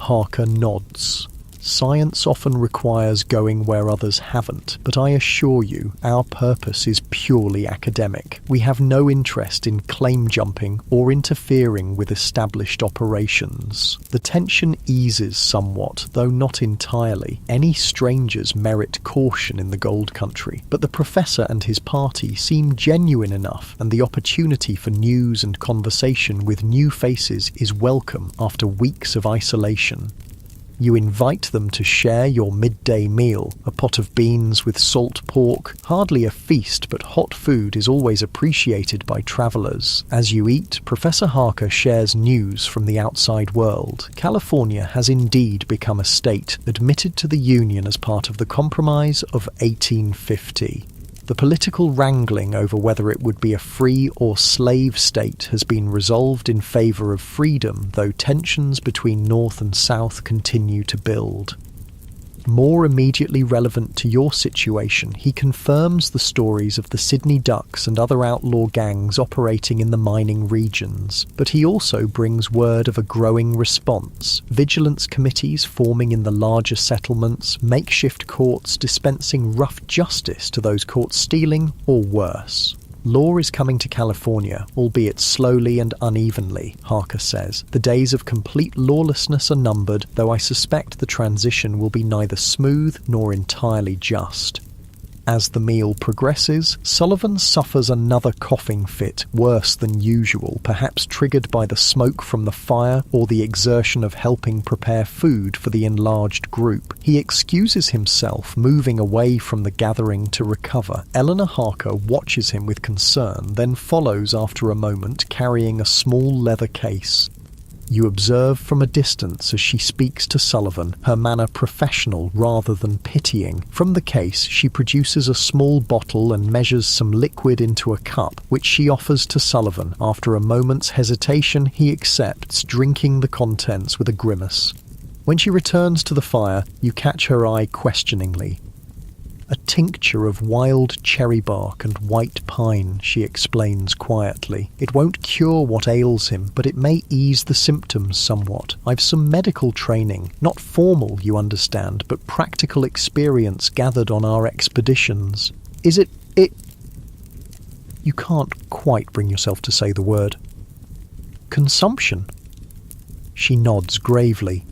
Harker nods. "Science often requires going where others haven't, but I assure you, our purpose is purely academic. We have no interest in claim jumping or interfering with established operations." The tension eases somewhat, though not entirely. Any strangers merit caution in the Gold Country, but the professor and his party seem genuine enough, and the opportunity for news and conversation with new faces is welcome after weeks of isolation. You invite them to share your midday meal, a pot of beans with salt pork. Hardly a feast, but hot food is always appreciated by travellers. As you eat, Professor Harker shares news from the outside world. California has indeed become a state, admitted to the Union as part of the Compromise of 1850. The political wrangling over whether it would be a free or slave state has been resolved in favour of freedom, though tensions between North and South continue to build. More immediately relevant to your situation, he confirms the stories of the Sydney Ducks and other outlaw gangs operating in the mining regions, but he also brings word of a growing response. Vigilance committees forming in the larger settlements, makeshift courts dispensing rough justice to those caught stealing or worse. Law is coming to California, albeit slowly and unevenly, Harker says. The days of complete lawlessness are numbered, though I suspect the transition will be neither smooth nor entirely just. As the meal progresses, Sullivan suffers another coughing fit, worse than usual, perhaps triggered by the smoke from the fire or the exertion of helping prepare food for the enlarged group. He excuses himself, moving away from the gathering to recover. Eleanor Harker watches him with concern, then follows after a moment, carrying a small leather case. You observe from a distance as she speaks to Sullivan, her manner professional rather than pitying. From the case, she produces a small bottle and measures some liquid into a cup, which she offers to Sullivan. After a moment's hesitation, he accepts, drinking the contents with a grimace. When she returns to the fire, you catch her eye questioningly. "A tincture of wild cherry bark and white pine," she explains quietly. "It won't cure what ails him, but it may ease the symptoms somewhat. I've some medical training, not formal, you understand, but practical experience gathered on our expeditions." "Is it... You can't quite bring yourself to say the word. "Consumption?" She nods gravely.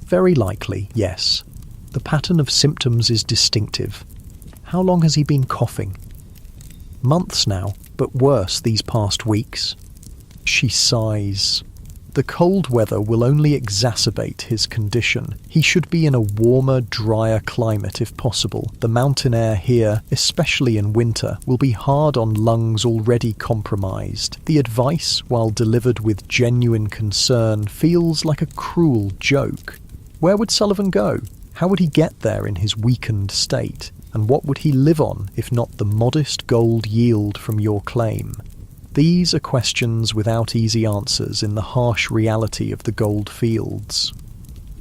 "Very likely, yes. The pattern of symptoms is distinctive. How long has he been coughing?" "Months now, but worse these past weeks." She sighs. The cold weather will only exacerbate his condition. He should be in a warmer, drier climate if possible. The mountain air here, especially in winter, will be hard on lungs already compromised. The advice, while delivered with genuine concern, feels like a cruel joke. Where would Sullivan go? How would he get there in his weakened state? And what would he live on if not the modest gold yield from your claim? These are questions without easy answers in the harsh reality of the gold fields.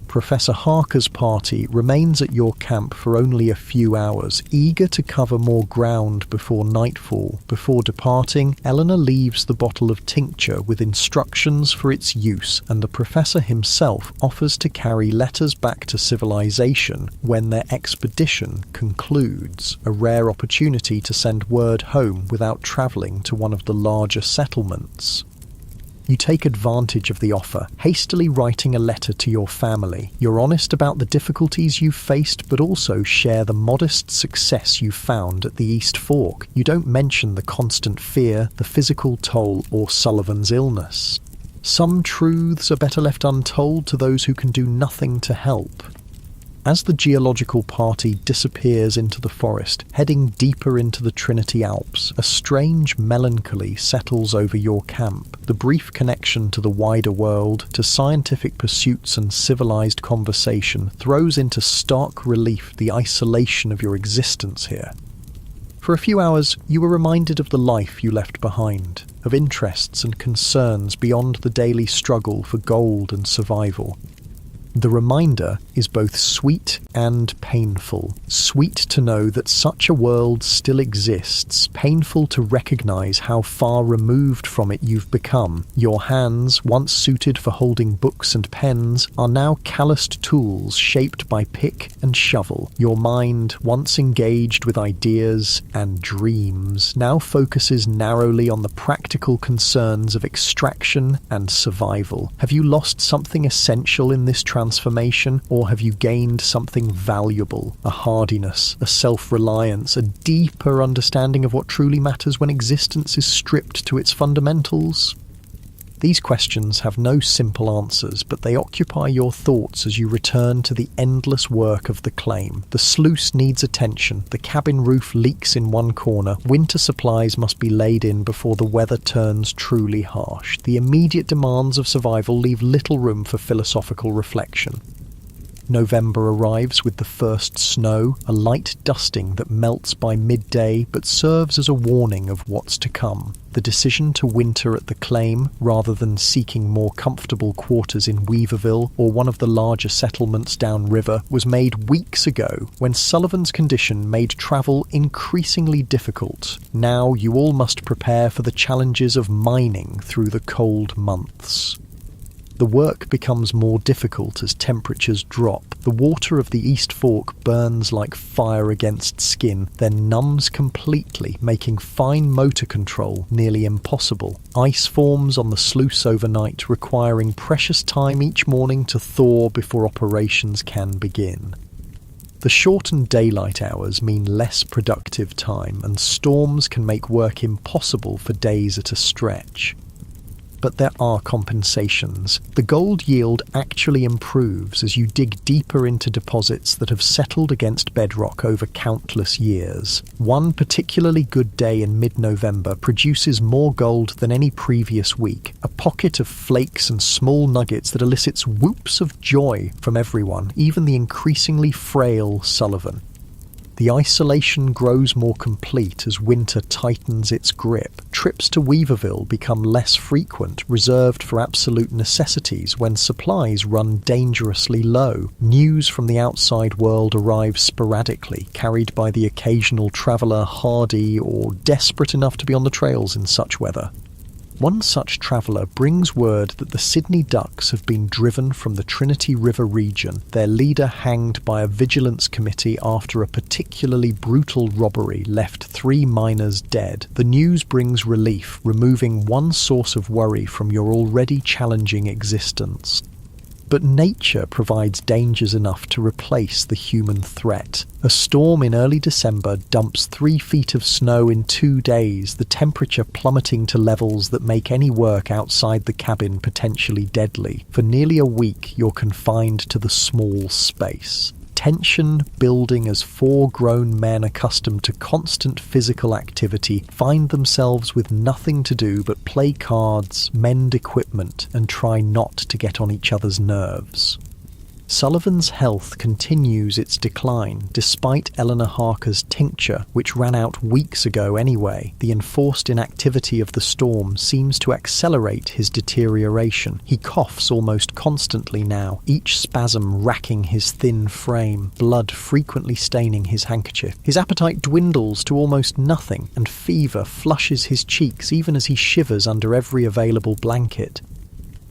Professor Harker's party remains at your camp for only a few hours, eager to cover more ground before nightfall. Before departing, Eleanor leaves the bottle of tincture with instructions for its use, and the professor himself offers to carry letters back to civilization when their expedition concludes, a rare opportunity to send word home without travelling to one of the larger settlements. You take advantage of the offer, hastily writing a letter to your family. You're honest about the difficulties you've faced, but also share the modest success you found at the East Fork. You don't mention the constant fear, the physical toll, or Sullivan's illness. Some truths are better left untold to those who can do nothing to help. As the geological party disappears into the forest, heading deeper into the Trinity Alps, a strange melancholy settles over your camp. The brief connection to the wider world, to scientific pursuits and civilized conversation, throws into stark relief the isolation of your existence here. For a few hours, you were reminded of the life you left behind, of interests and concerns beyond the daily struggle for gold and survival. The reminder is both sweet and painful. Sweet to know that such a world still exists, painful to recognize how far removed from it you've become. Your hands, once suited for holding books and pens, are now calloused tools shaped by pick and shovel. Your mind, once engaged with ideas and dreams, now focuses narrowly on the practical concerns of extraction and survival. Have you lost something essential in this transformation, or have you gained something valuable? A hardiness, a self-reliance, a deeper understanding of what truly matters when existence is stripped to its fundamentals? These questions have no simple answers, but they occupy your thoughts as you return to the endless work of the claim. The sluice needs attention, the cabin roof leaks in one corner, winter supplies must be laid in before the weather turns truly harsh. The immediate demands of survival leave little room for philosophical reflection. November arrives with the first snow, a light dusting that melts by midday but serves as a warning of what's to come. The decision to winter at the claim, rather than seeking more comfortable quarters in Weaverville or one of the larger settlements downriver, was made weeks ago when Sullivan's condition made travel increasingly difficult. Now you all must prepare for the challenges of mining through the cold months. The work becomes more difficult as temperatures drop. The water of the East Fork burns like fire against skin, then numbs completely, making fine motor control nearly impossible. Ice forms on the sluice overnight, requiring precious time each morning to thaw before operations can begin. The shortened daylight hours mean less productive time, and storms can make work impossible for days at a stretch. But there are compensations. The gold yield actually improves as you dig deeper into deposits that have settled against bedrock over countless years. One particularly good day in mid-November produces more gold than any previous week, a pocket of flakes and small nuggets that elicits whoops of joy from everyone, even the increasingly frail Sullivan. The isolation grows more complete as winter tightens its grip. Trips to Weaverville become less frequent, reserved for absolute necessities when supplies run dangerously low. News from the outside world arrives sporadically, carried by the occasional traveller hardy or desperate enough to be on the trails in such weather. One such traveller brings word that the Sydney Ducks have been driven from the Trinity River region, their leader hanged by a vigilance committee after a particularly brutal robbery left 3 miners dead. The news brings relief, removing one source of worry from your already challenging existence. But nature provides dangers enough to replace the human threat. A storm in early December dumps 3 feet of snow in 2 days, the temperature plummeting to levels that make any work outside the cabin potentially deadly. For nearly a week, you're confined to the small space. Tension building as 4 grown men accustomed to constant physical activity find themselves with nothing to do but play cards, mend equipment, and try not to get on each other's nerves. Sullivan's health continues its decline, despite Eleanor Harker's tincture, which ran out weeks ago anyway. The enforced inactivity of the storm seems to accelerate his deterioration. He coughs almost constantly now, each spasm racking his thin frame, blood frequently staining his handkerchief. His appetite dwindles to almost nothing, and fever flushes his cheeks even as he shivers under every available blanket.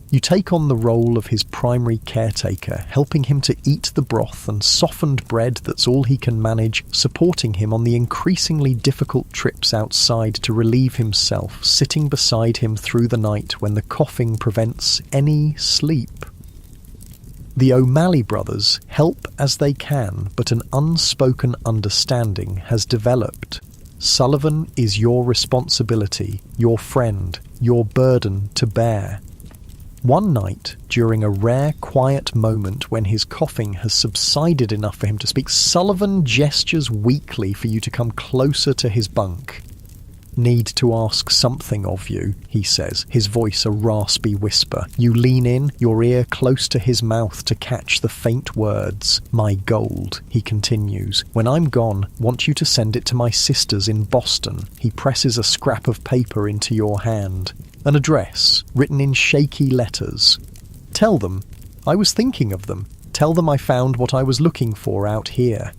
You take on the role of his primary caretaker, helping him to eat the broth and softened bread that's all he can manage, supporting him on the increasingly difficult trips outside to relieve himself, sitting beside him through the night when the coughing prevents any sleep. The O'Malley brothers help as they can, but an unspoken understanding has developed. Sullivan is your responsibility, your friend, your burden to bear. One night, during a rare quiet moment when his coughing has subsided enough for him to speak, Sullivan gestures weakly for you to come closer to his bunk. "Need to ask something of you," he says, his voice a raspy whisper. You lean in, your ear close to his mouth to catch the faint words. "My gold," he continues. "When I'm gone, want you to send it to my sisters in Boston." He presses a scrap of paper into your hand. An address, written in shaky letters. "Tell them I was thinking of them. Tell them I found what I was looking for out here."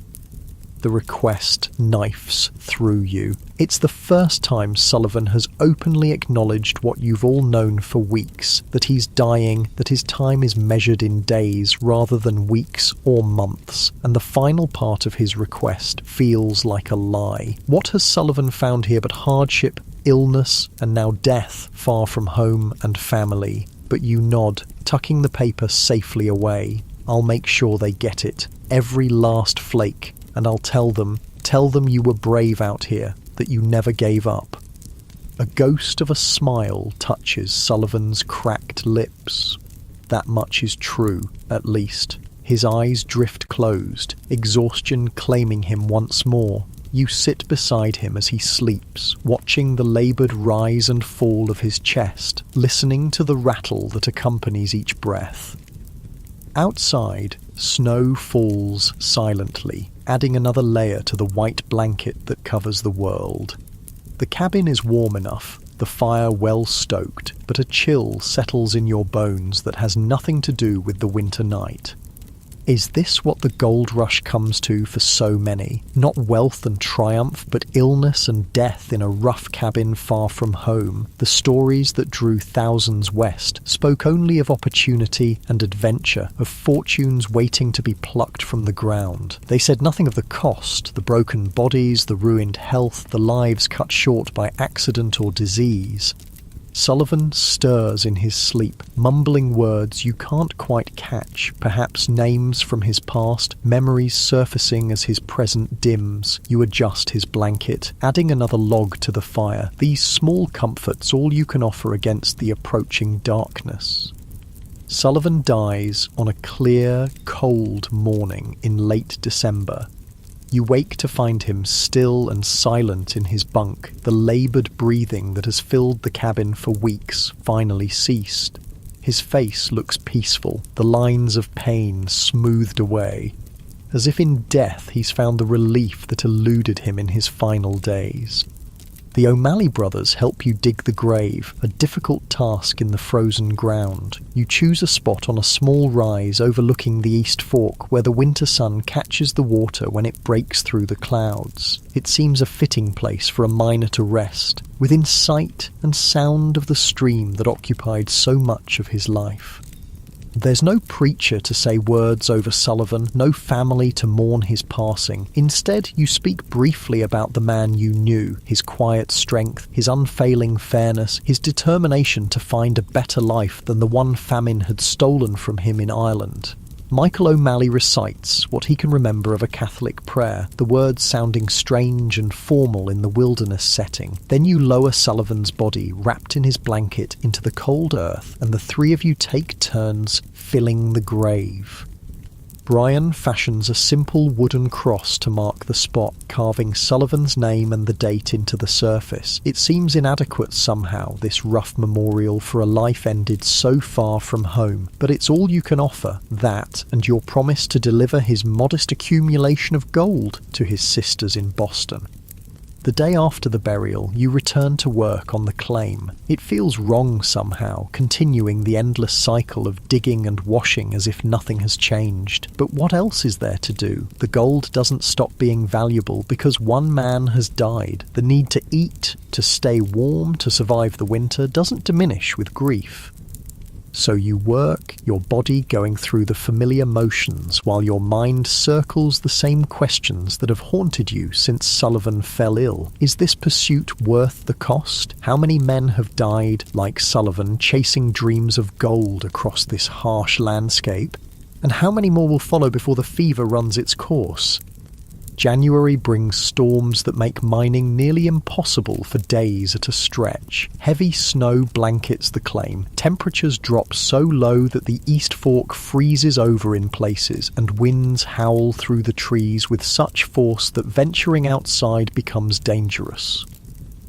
The request knifes through you. It's the first time Sullivan has openly acknowledged what you've all known for weeks, that he's dying, that his time is measured in days rather than weeks or months, and the final part of his request feels like a lie. What has Sullivan found here but hardship, illness, and now death far from home and family? But you nod, tucking the paper safely away. "I'll make sure they get it, every last flake, and I'll tell them you were brave out here, that you never gave up." A ghost of a smile touches Sullivan's cracked lips. That much is true, at least. His eyes drift closed, exhaustion claiming him once more. You sit beside him as he sleeps, watching the laboured rise and fall of his chest, listening to the rattle that accompanies each breath. Outside, snow falls silently, adding another layer to the white blanket that covers the world. The cabin is warm enough, the fire well stoked, but a chill settles in your bones that has nothing to do with the winter night. Is this what the gold rush comes to for so many? Not wealth and triumph, but illness and death in a rough cabin far from home. The stories that drew thousands west spoke only of opportunity and adventure, of fortunes waiting to be plucked from the ground. They said nothing of the cost, the broken bodies, the ruined health, the lives cut short by accident or disease. Sullivan stirs in his sleep, mumbling words you can't quite catch, perhaps names from his past, memories surfacing as his present dims. You adjust his blanket, adding another log to the fire, these small comforts all you can offer against the approaching darkness. Sullivan dies on a clear, cold morning in late December. You wake to find him still and silent in his bunk, the laboured breathing that has filled the cabin for weeks finally ceased. His face looks peaceful, the lines of pain smoothed away. As if in death he's found the relief that eluded him in his final days. The O'Malley brothers help you dig the grave, a difficult task in the frozen ground. You choose a spot on a small rise overlooking the East Fork where the winter sun catches the water when it breaks through the clouds. It seems a fitting place for a miner to rest, within sight and sound of the stream that occupied so much of his life. There's no preacher to say words over Sullivan, no family to mourn his passing. Instead, you speak briefly about the man you knew, his quiet strength, his unfailing fairness, his determination to find a better life than the one famine had stolen from him in Ireland. Michael O'Malley recites what he can remember of a Catholic prayer, the words sounding strange and formal in the wilderness setting. Then you lower Sullivan's body, wrapped in his blanket, into the cold earth, and the three of you take turns filling the grave. Brian fashions a simple wooden cross to mark the spot, carving Sullivan's name and the date into the surface. It seems inadequate somehow, this rough memorial for a life ended so far from home, but it's all you can offer, that and your promise to deliver his modest accumulation of gold to his sisters in Boston. The day after the burial, you return to work on the claim. It feels wrong somehow, continuing the endless cycle of digging and washing as if nothing has changed. But what else is there to do? The gold doesn't stop being valuable because one man has died. The need to eat, to stay warm, to survive the winter doesn't diminish with grief. So you work, your body going through the familiar motions while your mind circles the same questions that have haunted you since Sullivan fell ill. Is this pursuit worth the cost? How many men have died, like Sullivan, chasing dreams of gold across this harsh landscape? And how many more will follow before the fever runs its course? January brings storms that make mining nearly impossible for days at a stretch. Heavy snow blankets the claim. Temperatures drop so low that the East Fork freezes over in places, and winds howl through the trees with such force that venturing outside becomes dangerous.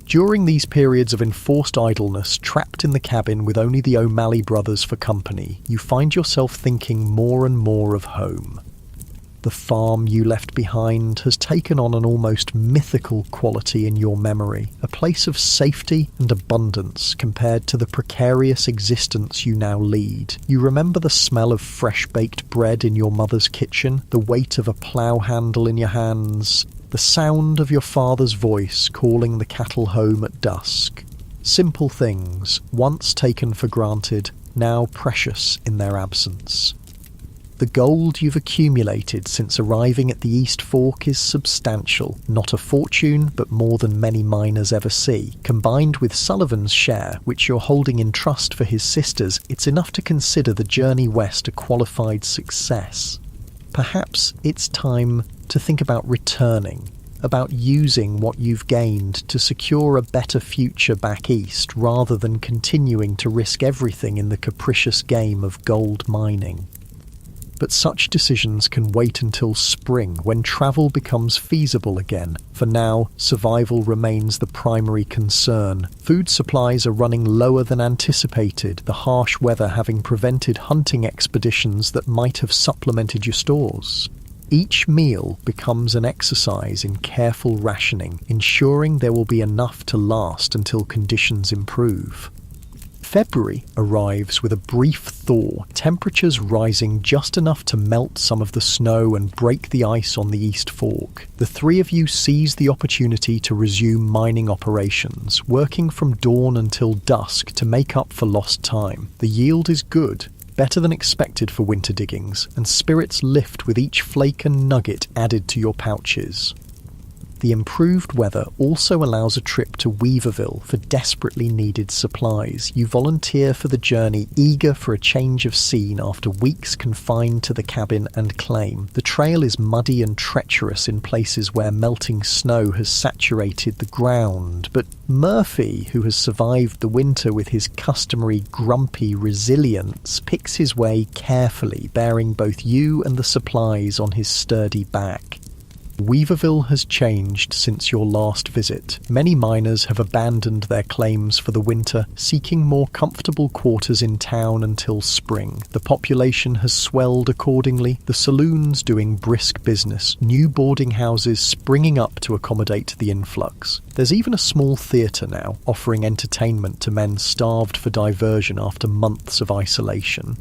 During these periods of enforced idleness, trapped in the cabin with only the O'Malley brothers for company, you find yourself thinking more and more of home. The farm you left behind has taken on an almost mythical quality in your memory, a place of safety and abundance compared to the precarious existence you now lead. You remember the smell of fresh-baked bread in your mother's kitchen, the weight of a plough handle in your hands, the sound of your father's voice calling the cattle home at dusk. Simple things, once taken for granted, now precious in their absence. The gold you've accumulated since arriving at the East Fork is substantial, not a fortune, but more than many miners ever see. Combined with Sullivan's share, which you're holding in trust for his sisters, it's enough to consider the journey west a qualified success. Perhaps it's time to think about returning, about using what you've gained to secure a better future back east, rather than continuing to risk everything in the capricious game of gold mining. But such decisions can wait until spring, when travel becomes feasible again. For now, survival remains the primary concern. Food supplies are running lower than anticipated, the harsh weather having prevented hunting expeditions that might have supplemented your stores. Each meal becomes an exercise in careful rationing, ensuring there will be enough to last until conditions improve. February arrives with a brief thaw, temperatures rising just enough to melt some of the snow and break the ice on the East Fork. The three of you seize the opportunity to resume mining operations, working from dawn until dusk to make up for lost time. The yield is good, better than expected for winter diggings, and spirits lift with each flake and nugget added to your pouches. The improved weather also allows a trip to Weaverville for desperately needed supplies. You volunteer for the journey, eager for a change of scene after weeks confined to the cabin and claim. The trail is muddy and treacherous in places where melting snow has saturated the ground, but Murphy, who has survived the winter with his customary grumpy resilience, picks his way carefully, bearing both you and the supplies on his sturdy back. Weaverville has changed since your last visit. Many miners have abandoned their claims for the winter, seeking more comfortable quarters in town until spring. The population has swelled accordingly, the saloons doing brisk business, new boarding houses springing up to accommodate the influx. There's even a small theatre now, offering entertainment to men starved for diversion after months of isolation.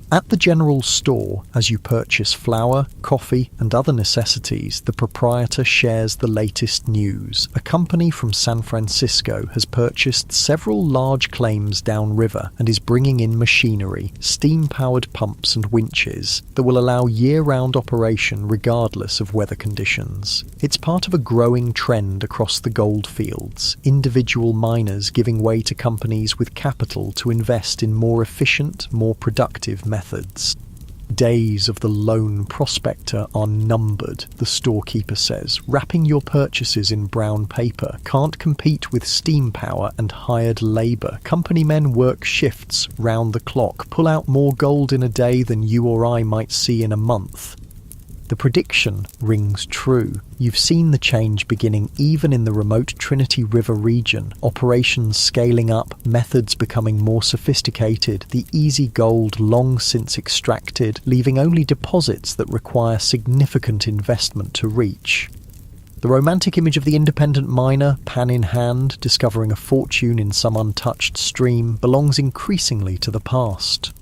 At the general store, as you purchase flour, coffee, and other necessities, the proprietor shares the latest news. A company from San Francisco has purchased several large claims downriver and is bringing in machinery, steam-powered pumps and winches, that will allow year-round operation regardless of weather conditions. It's part of a growing trend across the gold fields, individual miners giving way to companies with capital to invest in more efficient, more productive methods. Days of the lone prospector are numbered, the storekeeper says. Wrapping your purchases in brown paper can't compete with steam power and hired labour. Company men work shifts round the clock, pull out more gold in a day than you or I might see in a month. The prediction rings true. You've seen the change beginning even in the remote Trinity River region, operations scaling up, methods becoming more sophisticated, the easy gold long since extracted, leaving only deposits that require significant investment to reach. The romantic image of the independent miner, pan in hand, discovering a fortune in some untouched stream, belongs increasingly to the past.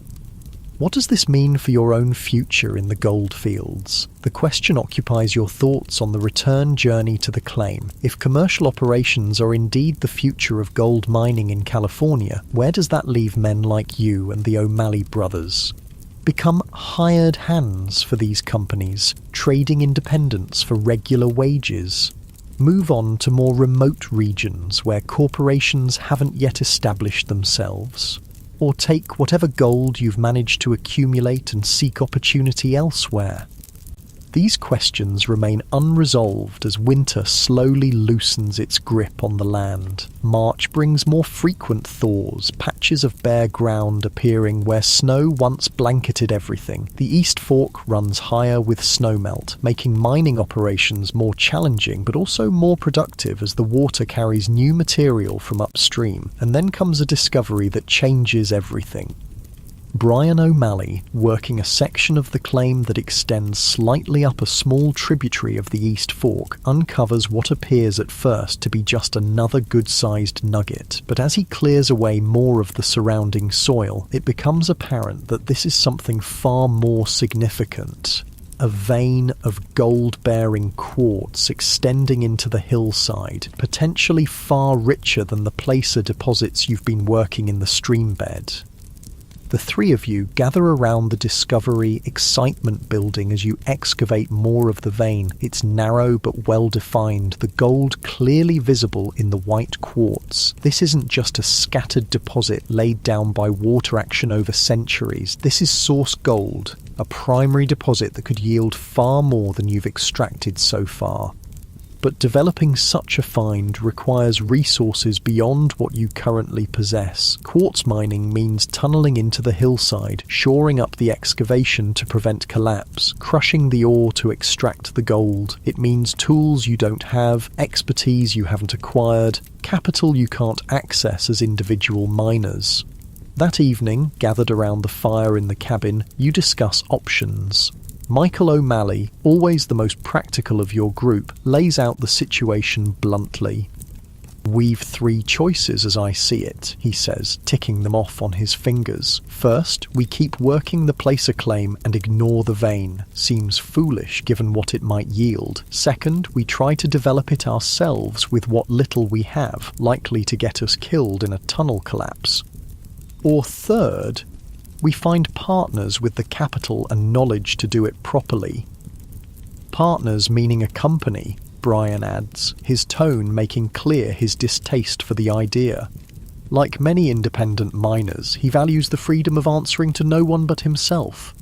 What does this mean for your own future in the gold fields? The question occupies your thoughts on the return journey to the claim. If commercial operations are indeed the future of gold mining in California, where does that leave men like you and the O'Malley brothers? Become hired hands for these companies, trading independence for regular wages. Move on to more remote regions where corporations haven't yet established themselves. Or take whatever gold you've managed to accumulate and seek opportunity elsewhere. These questions remain unresolved as winter slowly loosens its grip on the land. March brings more frequent thaws, patches of bare ground appearing where snow once blanketed everything. The East Fork runs higher with snowmelt, making mining operations more challenging but also more productive as the water carries new material from upstream. And then comes a discovery that changes everything. Brian O'Malley, working a section of the claim that extends slightly up a small tributary of the East Fork, uncovers what appears at first to be just another good-sized nugget. But as he clears away more of the surrounding soil, it becomes apparent that this is something far more significant. A vein of gold-bearing quartz extending into the hillside, potentially far richer than the placer deposits you've been working in the stream bed. The three of you gather around the discovery, excitement building as you excavate more of the vein. It's narrow but well-defined, the gold clearly visible in the white quartz. This isn't just a scattered deposit laid down by water action over centuries. This is source gold, a primary deposit that could yield far more than you've extracted so far. But developing such a find requires resources beyond what you currently possess. Quartz mining means tunneling into the hillside, shoring up the excavation to prevent collapse, crushing the ore to extract the gold. It means tools you don't have, expertise you haven't acquired, capital you can't access as individual miners. That evening, gathered around the fire in the cabin, you discuss options. Michael O'Malley, always the most practical of your group, lays out the situation bluntly. "We've three choices as I see it," he says, ticking them off on his fingers. "First, we keep working the placer claim and ignore the vein. Seems foolish given what it might yield. Second, we try to develop it ourselves with what little we have, likely to get us killed in a tunnel collapse. Or third, we find partners with the capital and knowledge to do it properly." Partners meaning a company, Brian adds, his tone making clear his distaste for the idea. Like many independent miners, he values the freedom of answering to no one but himself.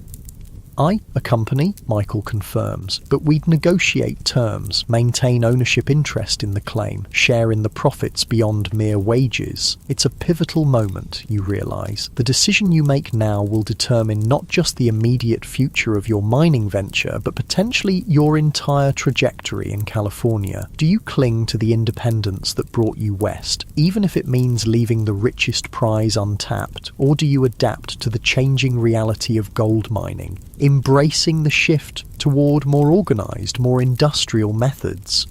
A company, Michael confirms, but we'd negotiate terms, maintain ownership interest in the claim, share in the profits beyond mere wages. It's a pivotal moment, you realise. The decision you make now will determine not just the immediate future of your mining venture, but potentially your entire trajectory in California. Do you cling to the independence that brought you west, even if it means leaving the richest prize untapped, or do you adapt to the changing reality of gold mining, embracing the shift toward more organised, more industrial methods?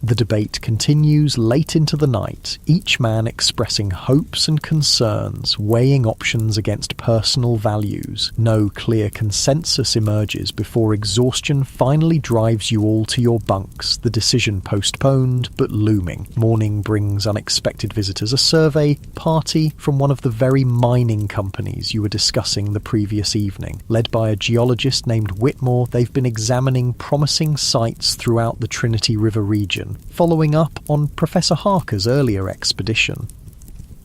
The debate continues late into the night, each man expressing hopes and concerns, weighing options against personal values. No clear consensus emerges before exhaustion finally drives you all to your bunks, the decision postponed but looming. Morning brings unexpected visitors, a survey party from one of the very mining companies you were discussing the previous evening. Led by a geologist named Whitmore, they've been examining promising sites throughout the Trinity River region, following up on Professor Harker's earlier expedition.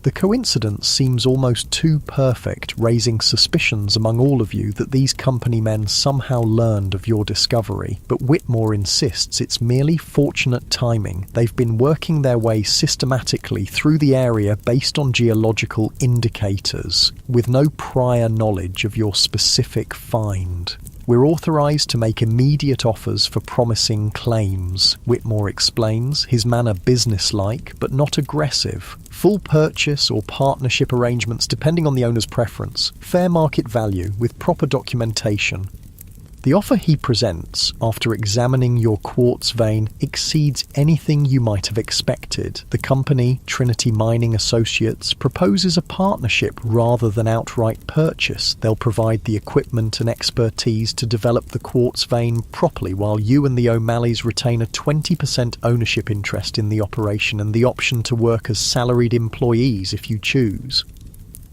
The coincidence seems almost too perfect, raising suspicions among all of you that these company men somehow learned of your discovery, but Whitmore insists it's merely fortunate timing. They've been working their way systematically through the area based on geological indicators, with no prior knowledge of your specific find. We're authorised to make immediate offers for promising claims, Whitmore explains, his manner businesslike but not aggressive. Full purchase or partnership arrangements depending on the owner's preference. Fair market value with proper documentation. The offer he presents, after examining your quartz vein, exceeds anything you might have expected. The company, Trinity Mining Associates, proposes a partnership rather than outright purchase. They'll provide the equipment and expertise to develop the quartz vein properly, while you and the O'Malleys retain a 20% ownership interest in the operation and the option to work as salaried employees if you choose.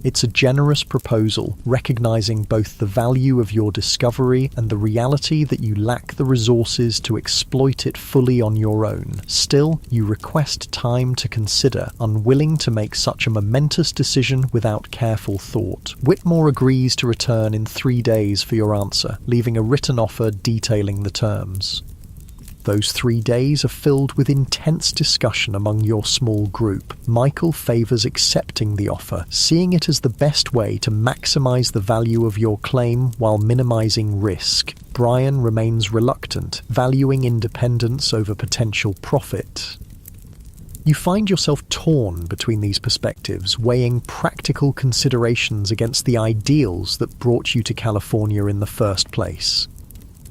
It's a generous proposal, recognising both the value of your discovery and the reality that you lack the resources to exploit it fully on your own. Still, you request time to consider, unwilling to make such a momentous decision without careful thought. Whitmore agrees to return in 3 days for your answer, leaving a written offer detailing the terms. Those 3 days are filled with intense discussion among your small group. Michael favours accepting the offer, seeing it as the best way to maximise the value of your claim while minimising risk. Brian remains reluctant, valuing independence over potential profit. You find yourself torn between these perspectives, weighing practical considerations against the ideals that brought you to California in the first place.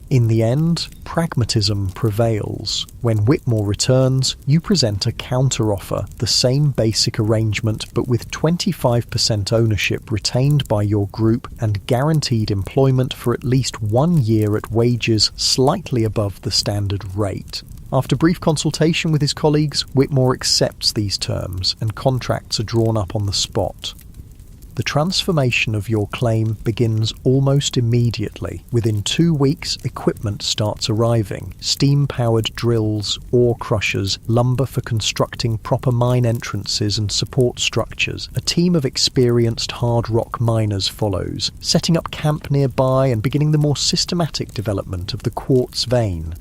In the end, pragmatism prevails. When Whitmore returns, you present a counteroffer, the same basic arrangement but with 25% ownership retained by your group and guaranteed employment for at least 1 year at wages slightly above the standard rate. After brief consultation with his colleagues, Whitmore accepts these terms and contracts are drawn up on the spot. The transformation of your claim begins almost immediately. Within 2 weeks, equipment starts arriving. Steam-powered drills, ore crushers, lumber for constructing proper mine entrances and support structures. A team of experienced hard rock miners follows, setting up camp nearby and beginning the more systematic development of the quartz vein.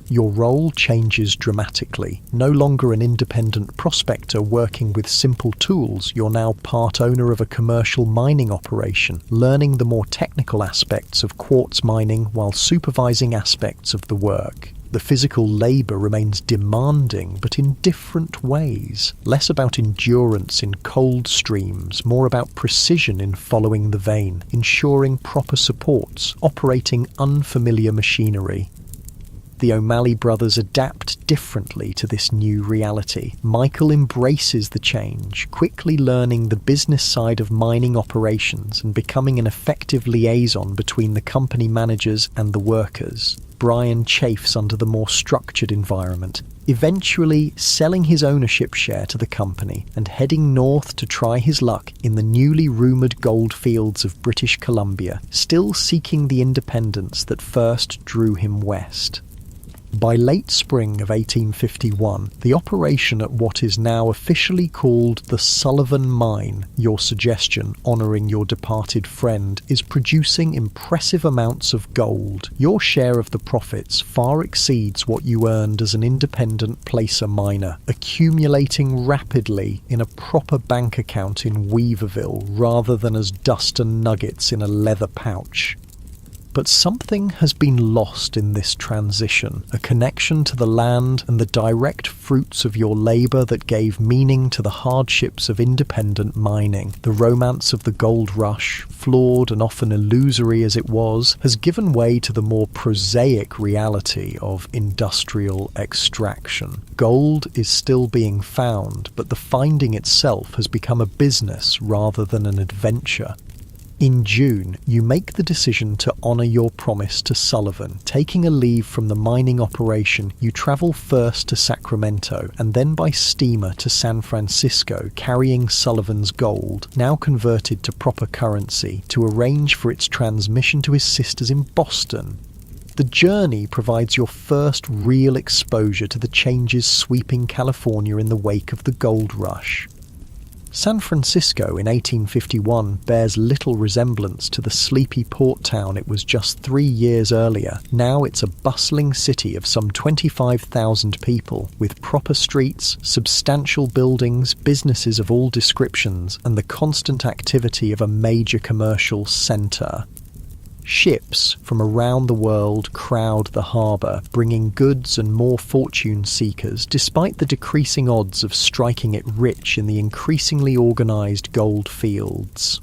Your role changes dramatically. No longer an independent prospector working with simple tools, you're now part owner of a commercial mining operation, learning the more technical aspects of quartz mining while supervising aspects of the work. The physical labour remains demanding, but in different ways. Less about endurance in cold streams, more about precision in following the vein, ensuring proper supports, operating unfamiliar machinery. The O'Malley brothers adapt differently to this new reality. Michael embraces the change, quickly learning the business side of mining operations and becoming an effective liaison between the company managers and the workers. Brian chafes under the more structured environment, eventually selling his ownership share to the company and heading north to try his luck in the newly rumoured gold fields of British Columbia, still seeking the independence that first drew him west. By late spring of 1851, the operation at what is now officially called the Sullivan Mine, your suggestion honouring your departed friend, is producing impressive amounts of gold. Your share of the profits far exceeds what you earned as an independent placer miner, accumulating rapidly in a proper bank account in Weaverville rather than as dust and nuggets in a leather pouch. But something has been lost in this transition, a connection to the land and the direct fruits of your labour that gave meaning to the hardships of independent mining. The romance of the gold rush, flawed and often illusory as it was, has given way to the more prosaic reality of industrial extraction. Gold is still being found, but the finding itself has become a business rather than an adventure. In June, you make the decision to honour your promise to Sullivan. Taking a leave from the mining operation, you travel first to Sacramento and then by steamer to San Francisco, carrying Sullivan's gold, now converted to proper currency, to arrange for its transmission to his sisters in Boston. The journey provides your first real exposure to the changes sweeping California in the wake of the gold rush. San Francisco in 1851 bears little resemblance to the sleepy port town it was just 3 years earlier. Now it's a bustling city of some 25,000 people, with proper streets, substantial buildings, businesses of all descriptions, and the constant activity of a major commercial centre. Ships from around the world crowd the harbour, bringing goods and more fortune seekers, despite the decreasing odds of striking it rich in the increasingly organised gold fields.